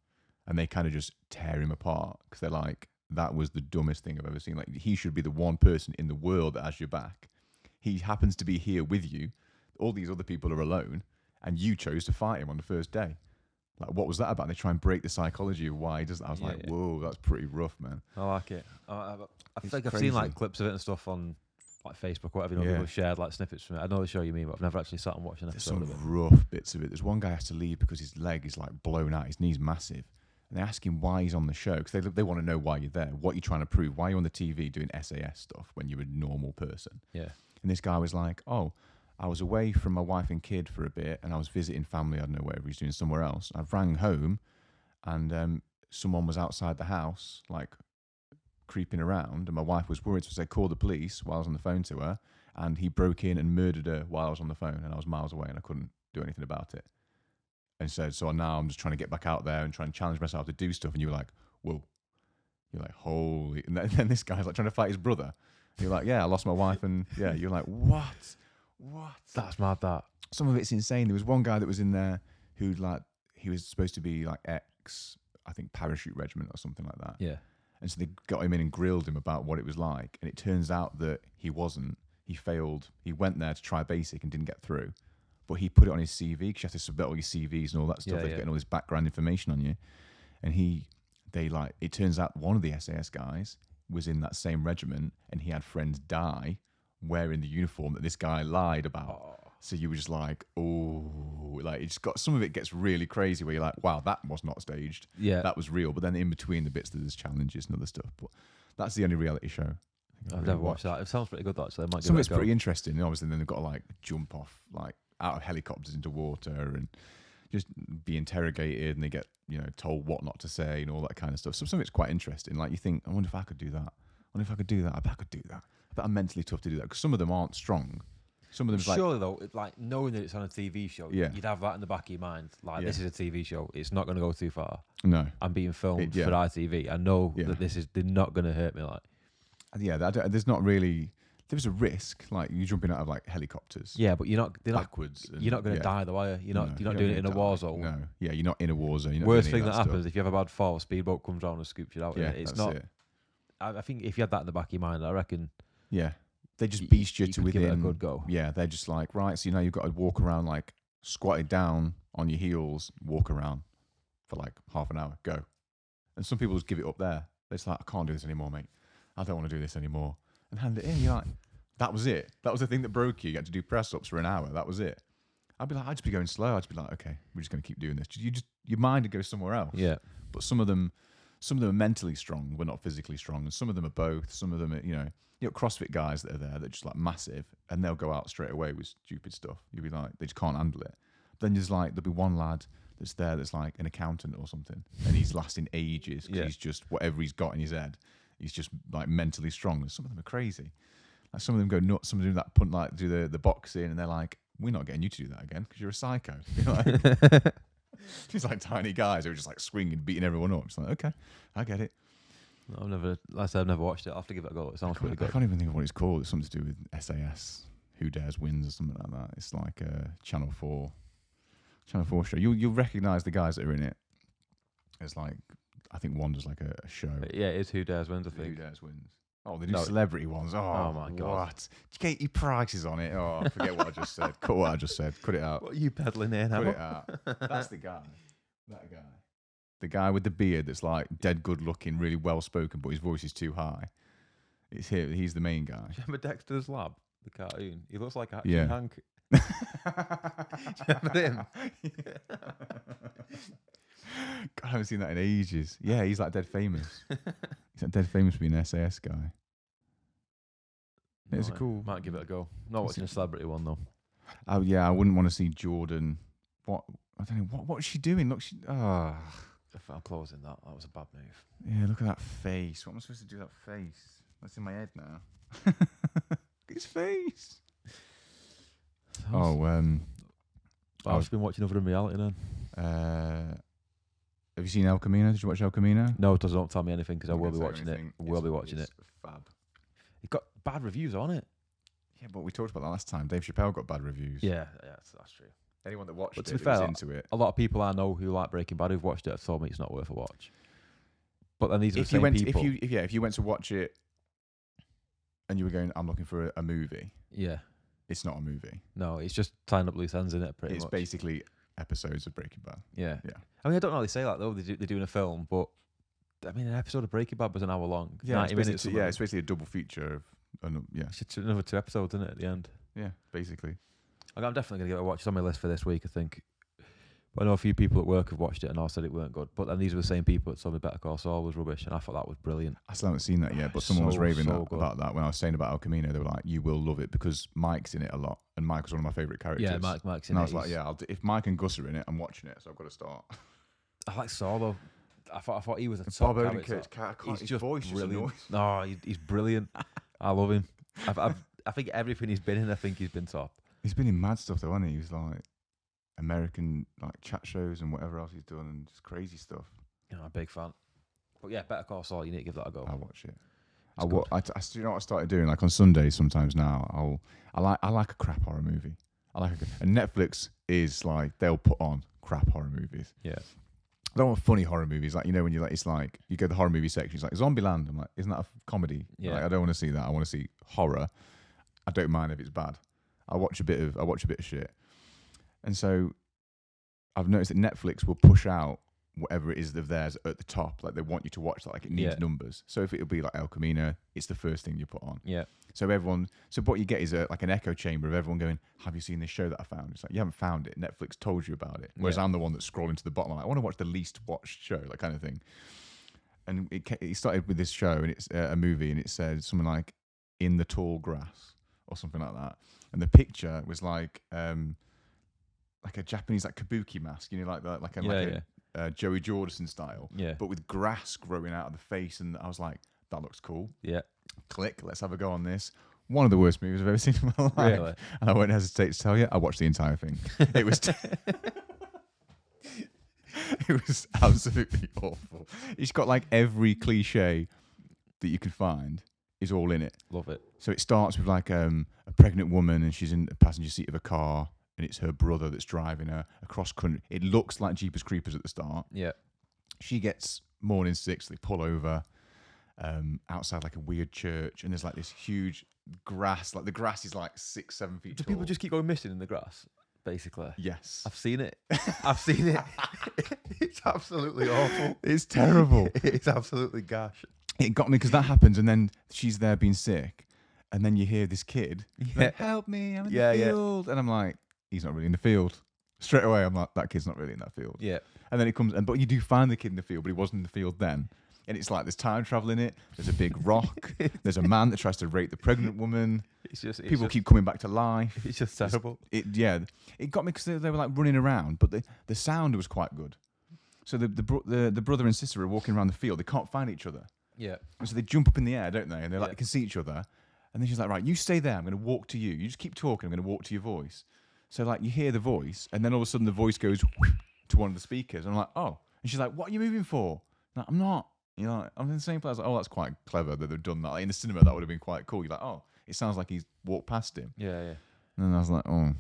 And they kind of just tear him apart because they're like, that was the dumbest thing I've ever seen. Like, he should be the one person in the world that has your back. He happens to be here with you. All these other people are alone, and you chose to fight him on the first day. Like, what was that about? They try and break the psychology of why he does that. I was like, whoa, that's pretty rough, man. I like it. I think I've seen like clips of it and stuff on like Facebook, whatever. People have shared like snippets from it. I know the show you mean, but I've never actually sat and watched an episode of it. There's some rough bits of it. There's one guy has to leave because his leg is like blown out. His knee's massive. And they ask him why he's on the show because they want to know why you're there, what you're trying to prove, why you're on the TV doing SAS stuff when you're a normal person. Yeah. And this guy was like, oh, I was away from my wife and kid for a bit and I was visiting family, I don't know, whatever he's doing somewhere else. I rang home and someone was outside the house, like creeping around, and my wife was worried, so I called the police while I was on the phone to her, and he broke in and murdered her while I was on the phone, and I was miles away and I couldn't do anything about it. And so now I'm just trying to get back out there and try and challenge myself to do stuff. And you were like, whoa. You're like, holy. And then this guy's like trying to fight his brother. You're like, yeah, I lost my wife, and yeah, you're like, what? That's mad. That some of it's insane. There was one guy that was in there who he was supposed to be like I think parachute regiment or something like that. Yeah. And so they got him in and grilled him about what it was like, and it turns out that he wasn't. He failed. He went there to try basic and didn't get through, but he put it on his CV because you have to submit all your CVs and all that stuff. They're getting all this background information on you, and it turns out one of the SAS guys was in that same regiment, and he had friends die wearing the uniform that this guy lied about. Oh. So you were just like, oh, like it's got some of it gets really crazy where you're like, wow, that was not staged. Yeah, that was real. But then in between the bits, there's challenges and other stuff. But that's the only reality show I've never watched that. It sounds pretty good, actually. Some of it's pretty interesting. Obviously, then they've got to like jump off like out of helicopters into water and just be interrogated, and they get told what not to say and all that kind of stuff. So some of it's quite interesting. Like you think, I wonder if I could do that. I wonder if I could do that. I bet I could do that. I bet I'm mentally tough to do that because some of them aren't strong. Some of them surely though, like knowing that it's on a TV show, you'd have that in the back of your mind. Like this is a TV show; it's not going to go too far. No, I'm being filmed for ITV. I know that they're not going to hurt me. Like, there's not really. There's a risk, like you jumping out of like helicopters. Yeah, but they're backwards. You're not going to die though, are you? You're not doing it in a war zone. No, yeah, you're not in a war zone. Worst thing that happens if you have a bad fall, a speedboat comes around and scoops you out. Yeah, it's not. I think if you had that in the back of your mind, I reckon. Yeah. They just beast you to within. Give it a good go. Yeah, they're just like, right, so you've got to walk around like squatted down on your heels, walk around for like half an hour, go. And some people just give it up there. They're just like, I can't do this anymore, mate. I don't want to do this anymore. And hand it in. You're like, that was it. That was the thing that broke you. You had to do press-ups for an hour. That was it. I'd just be going slow. I'd just be like, okay, we're just going to keep doing this. Your mind would go somewhere else. Yeah. But some of them are mentally strong, but not physically strong. And some of them are both. Some of them are, you got CrossFit guys that are there that are just like massive, and they'll go out straight away with stupid stuff. You'll be like, they just can't handle it. But then there'll be one lad that's there that's like an accountant or something, and he's lasting ages because he's just whatever he's got in his head, he's just like mentally strong. And some of them are crazy. Like some of them go nuts. Some of them do the boxing, and they're like, we're not getting you to do that again because you're a psycho. These like tiny guys who are just like swinging, beating everyone up. It's like, okay, I get it. I've never watched it. I'll have to give it a go. It sounds pretty good. I can't even think of what it's called. It's something to do with SAS, Who Dares Wins or something like that. It's like a Channel 4 show. You'll recognise the guys that are in it. It's like, I think one does like a show. Yeah, it is Who Dares Wins, I think. Who Dares Wins. Oh, they do celebrity ones. Oh my God. What? Did you get your prices on it? Oh, forget what I just said. Cut what I just said. Cut it out. What are you peddling in? Cut it out. That's the guy. That guy. The guy with the beard that's like dead good looking, really well spoken, but his voice is too high. It's here. He's the main guy. Do you remember Dexter's Lab, the cartoon? He looks like actually Hank. Do you remember him? God, I haven't seen that in ages. Yeah, he's like dead famous. He's like dead famous for being an SAS guy. It's cool. Might give it a go. Not watching a celebrity one though. Oh yeah, I wouldn't want to see Jordan. What? I don't know. What's she doing? Look, I'm closing that. That was a bad move. Yeah, look at that face. What am I supposed to do with that face? That's in my head now. His face. I've just been watching other than reality then. Have you seen El Camino? Did you watch El Camino? No, don't tell me anything because I will be watching it. I will be watching it. Fab. It got bad reviews on it. Yeah, but we talked about that last time. Dave Chappelle got bad reviews. Yeah, that's true. Anyone that watched but it to be fair, was into it. A lot of people I know who like Breaking Bad who've watched it have told me it's not worth a watch. But then these are the same people. If you went to watch it and you were going, I'm looking for a movie. Yeah. It's not a movie. No, it's just tying up loose ends in it pretty much. It's basically episodes of Breaking Bad. Yeah. Yeah. I mean, I don't know how they say that though. They're doing a film, but I mean, an episode of Breaking Bad was an hour long. Yeah, 90 minutes. Yeah, it's basically a double feature of, It's another 2 episodes, isn't it, at the end? Yeah, basically. I'm definitely going to give it a watch. It's on my list for this week, I think. But I know a few people at work have watched it and all said it weren't good. But then these were the same people that told me Better Call Saul was rubbish, and I thought that was brilliant. I still haven't seen that yet, but someone was raving about that when I was saying about El Camino. They were like, "You will love it because Mike's in it a lot, and Mike was one of my favourite characters." Yeah, Mike's in it. And I was like, "Yeah, if Mike and Gus are in it, I'm watching it, so I've got to start." I like Saul though. I thought he was a top character. He's just voice brilliant. No, he's brilliant. I love him. I think everything he's been in, I think he's been top. He's been in mad stuff though, hasn't he? He was like American like chat shows and whatever else he's done, and just crazy stuff. I'm a big fan. But yeah, Better Call Saul, you need to give that a go. I'll watch it. You know what I started doing? Like on Sundays sometimes now, I like a crap horror movie. And Netflix is like, they'll put on crap horror movies. Yeah. I don't want funny horror movies. Like, you know, when it's like, you go to the horror movie section, it's like Zombieland. I'm like, isn't that a comedy? Yeah. Like, I don't want to see that. I want to see horror. I don't mind if it's bad. I watch a bit of shit. And so I've noticed that Netflix will push out whatever it is of theirs at the top. Like, they want you to watch that. Like, it needs numbers. So if it'll be like El Camino, it's the first thing you put on. Yeah. So what you get is like an echo chamber of everyone going, have you seen this show that I found? It's like, you haven't found it. Netflix told you about it. Whereas I'm the one that's scrolling to the bottom. I'm like, I want to watch the least watched show, that kind of thing. And it started with this show, and it's a movie, and it said something like In the Tall Grass or something like that. And the picture was like a Japanese like kabuki mask, you know, like that, like a Joey Jordison style, but with grass growing out of the face. And I was like, that looks cool. Yeah. Click, let's have a go on this. One of the worst movies I've ever seen in my life. Really? And I won't hesitate to tell you, I watched the entire thing. It was it was absolutely awful. It's got like every cliche that you can find is all in it. Love it. So it starts with like a pregnant woman, and she's in the passenger seat of a car, and it's her brother that's driving her across country. It looks like Jeepers Creepers at the start. Yeah. She gets morning sick, so they pull over outside like a weird church, and there's like this huge grass. Like the grass is like 6-7 feet tall. Do people just keep going missing in the grass, basically? Yes. I've seen it. It's absolutely awful. It's terrible. It's absolutely gash. It got me because that happens, and then she's there being sick, and then you hear this kid, like, help me, I'm in the field. And I'm like, he's not really in the field. Straight away, I'm like, that kid's not really in that field. Yeah. And then it comes, but you do find the kid in the field, but he wasn't in the field then. And it's like there's time travel in it. There's a big rock. There's a man that tries to rape the pregnant woman. People keep coming back to life. It's just terrible. It got me because they were like running around, but the sound was quite good. So the brother and sister are walking around the field. They can't find each other. Yeah. And so they jump up in the air, don't they? And they're like, they can see each other. And then she's like, right, you stay there. I'm going to walk to you. You just keep talking. I'm going to walk to your voice. So like you hear the voice, and then all of a sudden the voice goes to one of the speakers. And I'm like, oh. And she's like, what are you moving for? I'm like, I'm not. You know, I'm in the same place. Like, oh, that's quite clever that they've done that. Like, in the cinema, that would have been quite cool. You're like, oh, it sounds like he's walked past him. Yeah, yeah. And then I was like, oh,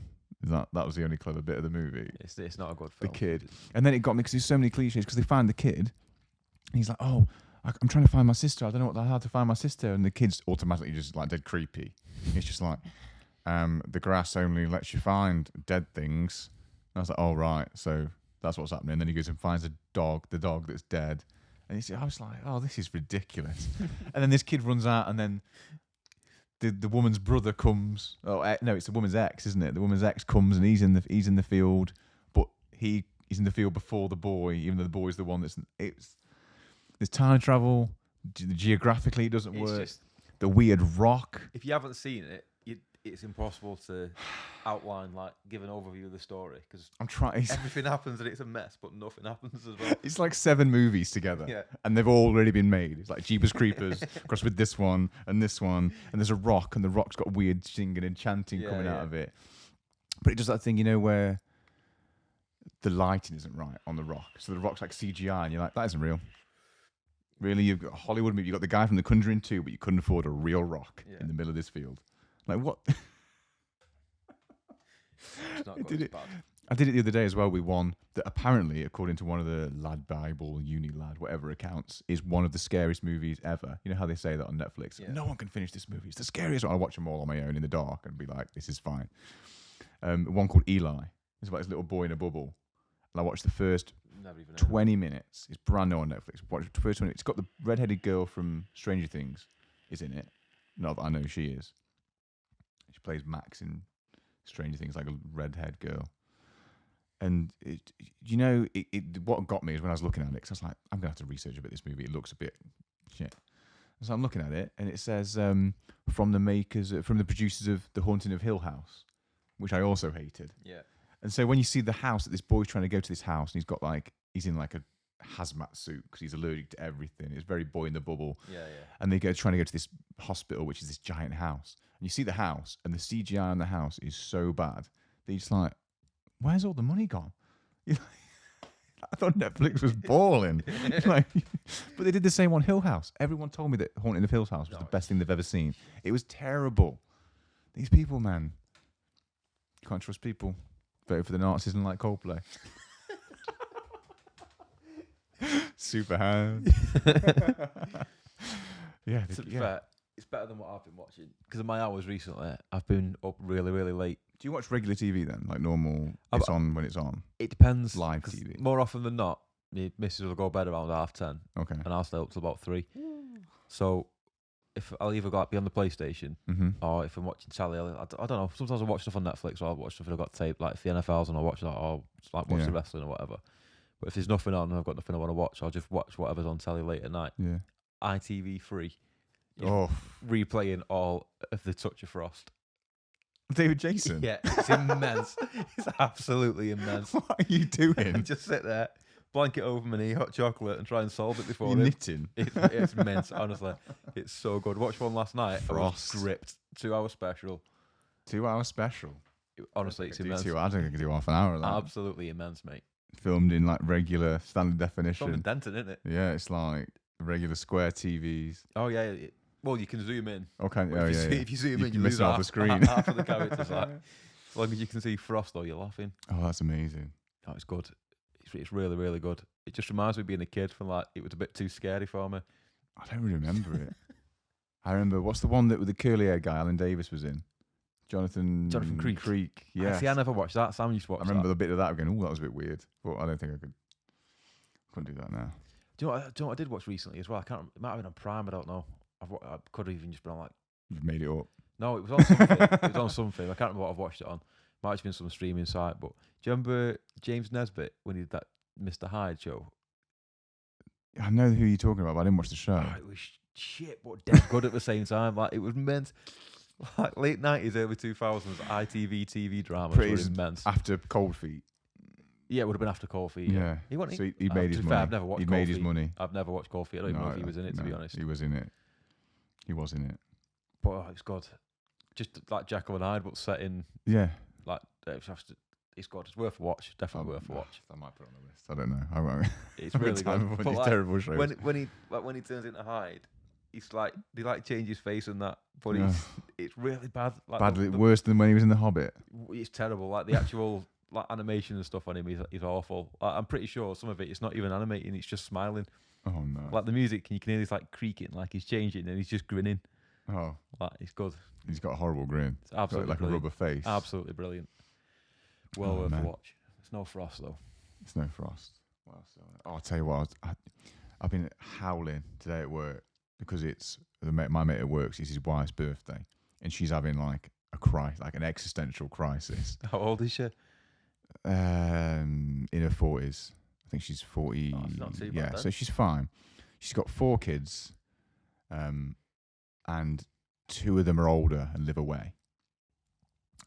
that was the only clever bit of the movie. It's not a good film. The kid. And then it got me because there's so many cliches because they find the kid, and he's like, oh, I'm trying to find my sister. I don't know how to find my sister. And the kid's automatically just like dead creepy. It's just like, the grass only lets you find dead things. And I was like, oh, right. So that's what's happening. And then he goes and finds the dog that's dead. And I was like, oh, this is ridiculous. And then this kid runs out, and then the woman's brother comes. Oh, no, it's the woman's ex, isn't it? The woman's ex comes, and he's in the field, but he's in the field before the boy, even though the boy's the one there's time travel. Geographically, it doesn't work. Just, the weird rock. If you haven't seen it, it's impossible to outline, like, give an overview of the story because I'm trying. Everything happens and it's a mess, but nothing happens as well. It's like 7 movies together, and they've already been made. It's like Jeepers Creepers, crossed with this one, and there's a rock, and the rock's got weird singing and chanting coming out of it. But it does that thing, you know, where the lighting isn't right on the rock, so the rock's like CGI, and you're like, that isn't real. Really, you've got a Hollywood movie. You got the guy from The Conjuring 2, but you couldn't afford a real rock in the middle of this field. Like what? I did it the other day as well with one that apparently, according to one of the Lad Bible, Uni Lad, whatever accounts, is one of the scariest movies ever. You know how they say that on Netflix? Yeah. No one can finish this movie. It's the scariest one. I watch them all on my own in the dark and be like, this is fine. One called Eli. It's about this little boy in a bubble. And I watched the first 20 minutes. It's brand new on Netflix. Watched the first 20 minutes. It's got the redheaded girl from Stranger Things is in it. Not that I know who she is. She plays Max in Stranger Things, like a redhead girl. And what got me is when I was looking at it, because I was like, I'm going to have to research a bit this movie. It looks a bit shit. So I'm looking at it, and it says from the producers of The Haunting of Hill House, which I also hated. Yeah. And so when you see the house that this boy's trying to go to this house, and he's in like a hazmat suit because he's allergic to everything. It's very Boy in the Bubble. Yeah, yeah. And they trying to go to this hospital, which is this giant house. And you see the house, and the CGI on the house is so bad that you're just like, where's all the money gone? I thought Netflix was balling. Like, but they did the same on Hill House. Everyone told me that Haunting of Hill House was the best thing they've ever seen. It was terrible. These people, man. You can't trust people. Vote for the Nazis and like Coldplay. Super hand. Yeah. To be fair, it's better than what I've been watching. Because of my hours recently, I've been up really, really late. Do you watch regular TV then? Like normal, it's on when it's on? It depends. Live TV? More often than not, my missus will go to bed around 10:30. Okay. And I'll stay up till about 3. So if I'll either be on the PlayStation or if I'm watching telly, I don't know. Sometimes I watch stuff on Netflix or I'll watch stuff that I've got taped, like if the NFL's and I'll watch that or like watch the wrestling or whatever. But if there's nothing on and I've got nothing I want to watch, I'll just watch whatever's on telly late at night. Yeah. ITV3. Oh. Replaying all of The Touch of Frost. David Jason? Yeah, it's immense. It's absolutely immense. What are you doing? Just sit there, blanket over my knee, hot chocolate, and try and solve it before You're knitting. It's immense, honestly. It's so good. Watched one last night. Frost. I was gripped. 2-hour special. 2-hour special? Honestly, it's immense. 2 hours. I think I could do half an hour of that. Absolutely immense, mate. Filmed in like regular standard definition. It's on Denton, isn't it? Yeah, it's like regular square TVs. Oh, yeah. Well, you can zoom in. Okay, If you zoom in, you lose half the screen. Half of the characters. Like, as long as you can see Frost, though, you're laughing. Oh, that's amazing. Oh, it's good. It's really, really good. It just reminds me of being a kid from like, it was a bit too scary for me. I don't remember it. I remember, what's the one that with the curly haired guy Alan Davis was in? Jonathan Creek. Yeah. See, I never watched that. Sam used to watch that. I remember the bit of that going, oh, that was a bit weird. But I don't think I couldn't do that now. Do you know what I did watch recently as well? I can't. It might have been on Prime. I don't know. I could have even just been on like. You've made it up. No, it was on something. It was on something. I can't remember what I've watched it on. Might have been some streaming site. But do you remember James Nesbitt when he did that Mr. Hyde show? I know who you're talking about, but I didn't watch the show. Oh, it was shit, but dead good at the same time. Like it was meant. Like late 90s, early 2000s, ITV TV dramas were immense. After Cold Feet. Yeah, it would have been after Cold Feet. Yeah. He made his money. Fair, I've never watched Cold Feet. His money. I've never watched Cold Feet. I don't even know if he was in it, to be honest. He was in it. He was in it. But it's good. Just like Jekyll and Hyde, but set in. Yeah. Like, it's good. It's worth a watch. Definitely worth a watch. I might put it on the list. I don't know. I won't. It's really good. But like, terrible shows. When he turns into Hyde, it's like they like change his face and that, but it's really bad. Like badly worse than when he was in The Hobbit. It's terrible. Like the actual like animation and stuff on him is awful. Like, I'm pretty sure some of it's not even animating; it's just smiling. Oh no! Like the music, you can hear this like creaking, like he's changing, and he's just grinning. Oh, like it's good. He's got a horrible grin. It's absolutely like brilliant. A rubber face. Absolutely brilliant. Well worth a watch. It's no Frost though. It's no Frost. Well, I'll tell you what. I've been howling today at work because it's my mate at work. It's his wife's birthday, and she's having like an existential crisis. How old is she? In her 40s. I think she's 40. Oh, it's not too bad then. So she's fine. She's got 4 kids, and 2 of them are older and live away.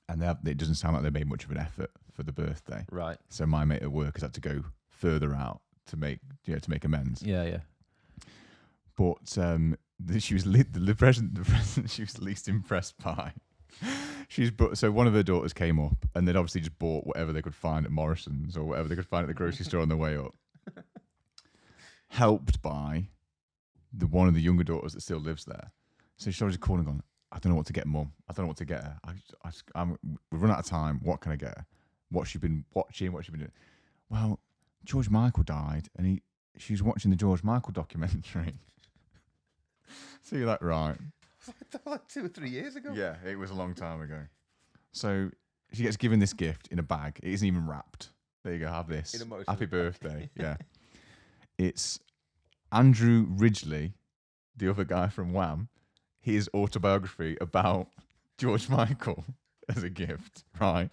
And it doesn't sound like they made much of an effort for the birthday. Right. So my mate at work has had to go further out to make amends. Yeah. But she was the present she was least impressed by. So one of her daughters came up and they'd obviously just bought whatever they could find at Morrison's or whatever they could find at the grocery store on their way up. Helped by one of the younger daughters that still lives there. So she started calling and going, I don't know what to get Mum. I don't know what to get her. We've run out of time. What can I get her? What's she been watching? What's she been doing? Well, George Michael died and she was watching the George Michael documentary. So you're like, right. Like 2 or 3 years ago. Yeah, it was a long time ago. So she gets given this gift in a bag. It isn't even wrapped. There you go, have this. Happy birthday. Yeah. It's Andrew Ridgeley, the other guy from Wham, his autobiography about George Michael as a gift, right?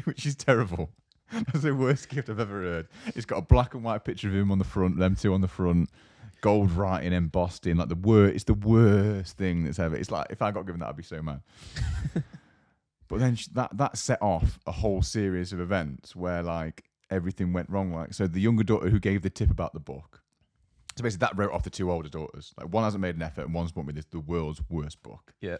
Which is terrible. That's the worst gift I've ever heard. It's got a black and white picture of him on the front, them 2 on the front. Gold writing embossed in, like it's the worst thing that's ever. It's like if I got given that, I'd be so mad. But then that set off a whole series of events where like everything went wrong. Like so, the younger daughter who gave the tip about the book. So basically, that wrote off the 2 older daughters. Like one hasn't made an effort, and one's bought me the world's worst book. Yeah.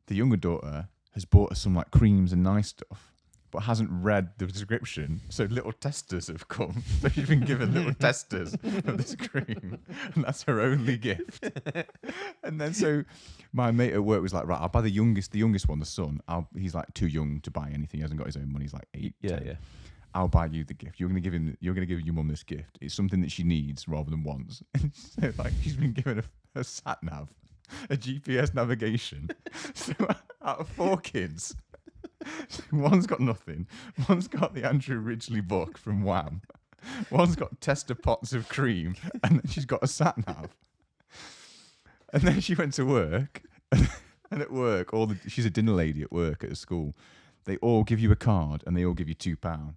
The younger daughter has bought us some like creams and nice stuff, but hasn't read the description. So little testers have come. So she's been given little testers of this cream, and that's her only gift. And then so my mate at work was like, right, I'll buy the youngest one, the son. He's like too young to buy anything. He hasn't got his own money. He's like 8. Yeah, 10. yeah. I'll buy you the gift. You're gonna give your mum this gift. It's something that she needs rather than wants. So like she's been given a sat nav, a GPS navigation. So out of 4 kids, one's got nothing. One's got the Andrew Ridgeley book from Wham. One's got tester pots of cream, and then she's got a sat nav. And then she went to work, and at work, she's a dinner lady at work at a school. They all give you a card, and they all give you £2.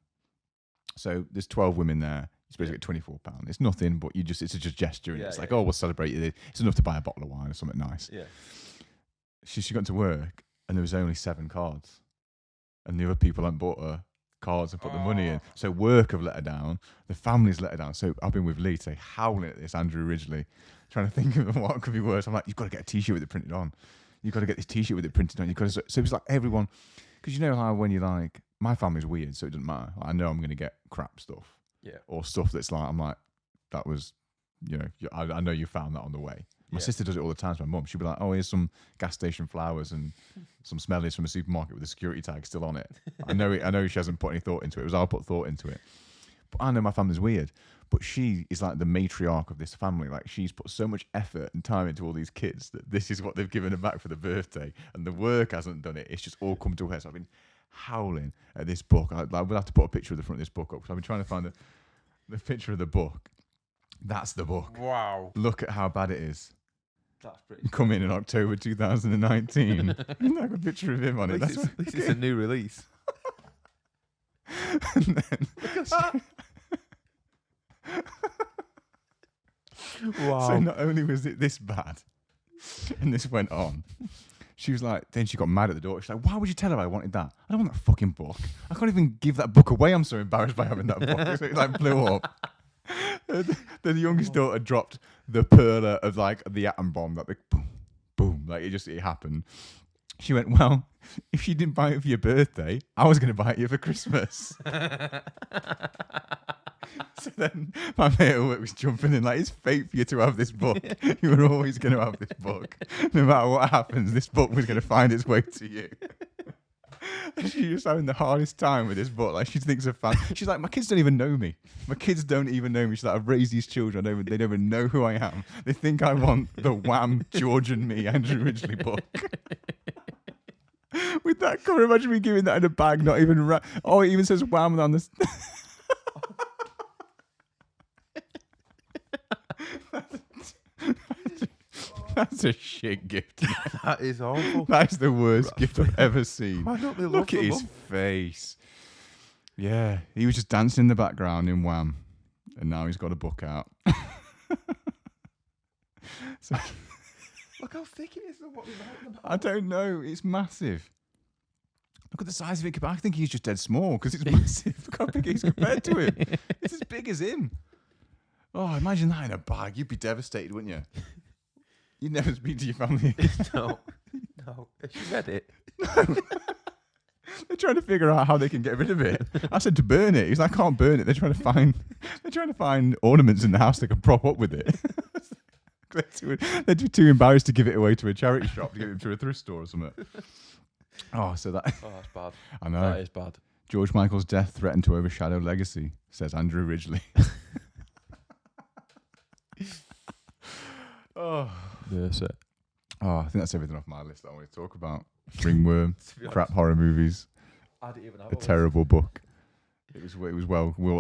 So there's 12 women there. You're supposed to get £24. It's nothing, but it's just a gesture, and it's like, oh, we'll celebrate you. It's enough to buy a bottle of wine or something nice. Yeah. She got to work, and there was only 7 cards. And the other people hadn't bought her cards and put the money in. So work have let her down. The family's let her down. So I've been with Lee today, howling at this Andrew Ridgeley, trying to think of what could be worse. I'm like, you've got to get a T-shirt with it printed on. You've got to get this T-shirt with it printed on. So it was like everyone, because you know how when you're like, my family's weird, so it doesn't matter. I know I'm going to get crap stuff. Yeah. Or stuff that's like, I'm like, that was, I know you found that on the way. My sister does it all the time to my mum. She'll be like, oh, here's some gas station flowers and some smellies from a supermarket with a security tag still on it. I know she hasn't put any thought into it. It was I'll put thought into it. But I know my family's weird. But she is like the matriarch of this family. Like she's put so much effort and time into all these kids that this is what they've given her back for the birthday. And the work hasn't done it. It's just all come to her. So I've been howling at this book. I will have to put a picture of the front of this book up because I've been trying to find the picture of the book. That's the book. Wow. Look at how bad it is. That's pretty. Coming in October 2019. Like a picture of him on it. This is a new release. And then, wow. so not only was it this bad, and this went on, she was like, then she got mad at the door. She's like, why would you tell her I wanted that? I don't want that fucking book. I can't even give that book away. I'm so embarrassed by having that book. So it like blew up. The youngest daughter dropped the perler of like the atom bomb, that like boom, boom, like it happened. She went, well, if you didn't buy it for your birthday, I was going to buy it you for Christmas. So then my mate at work was jumping in like, it's fate for you to have this book. You were always going to have this book. No matter what happens, this book was going to find its way to you. She's just having the hardest time with this book. Like she thinks of fan. She's like, my kids don't even know me. My kids don't even know me. She's like, I've raised these children. They don't even know who I am. They think I want the Wham George and Me Andrew Ridgeley book. With that cover, imagine me giving that in a bag, not even oh, it even says Wham on this. That's a shit gift. That is awful. That's the worst gift I've ever seen. Why don't they Look at his face. Yeah, he was just dancing in the background in Wham, and now he's got a book out. So, look how thick it is. What we're talking about. I don't know. It's massive. Look at the size of it. I think he's just dead small because it's massive. Look how big he is compared to him. It's as big as him. Oh, imagine that in a bag. You'd be devastated, wouldn't you? You'd never speak to your family again. No. Has she read it? No. They're trying to figure out how they can get rid of it. I said to burn it. He's like, I can't burn it. They're trying to find ornaments in the house they can prop up with it. They're too embarrassed to give it away to a charity shop, to give it to a thrift store or something. Oh, so that. Oh, that's bad. I know. That is bad. George Michael's death threatened to overshadow legacy, says Andrew Ridgeley. Oh. That's it. Oh, I think that's everything off my list that I want to talk about. Ringworm, crap horror movies, I didn't even have a terrible book. It was well. You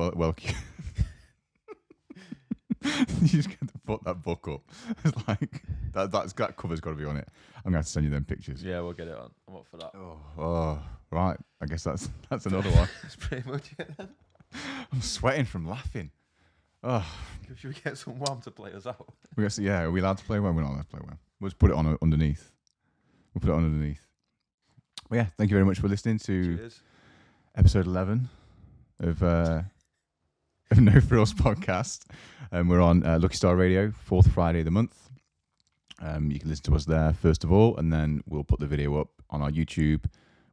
just get to put that book up. It's like that cover's got to be on it. I'm gonna have to send you them pictures. Yeah, we'll get it on. I'm up for that. Oh, right. I guess that's another one. That's pretty much it then. I'm sweating from laughing. Oh, should we get some Wham to play us out? Are we allowed to play Wham? We're not allowed to play Wham. We'll just put it on underneath. We'll put it on underneath. But yeah, thank you very much for listening to episode 11 of No Frills Podcast. We're on Lucky Star Radio, 4th Friday of the month. You can listen to us there first of all, and then we'll put the video up on our YouTube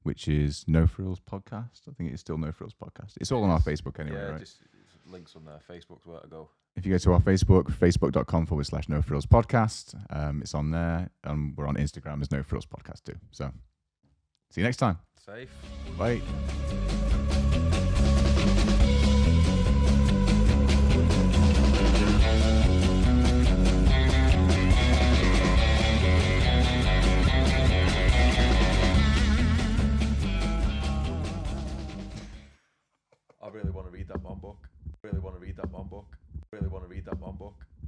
which is No Frills Podcast. I think it's still No Frills Podcast. It's all on our Facebook anyway, right? Just links on there. Facebook's where to go. If you go to our Facebook, facebook.com/No Frills Podcast, it's on there. We're on Instagram as No Frills Podcast too. So see you next time. Safe. Bye.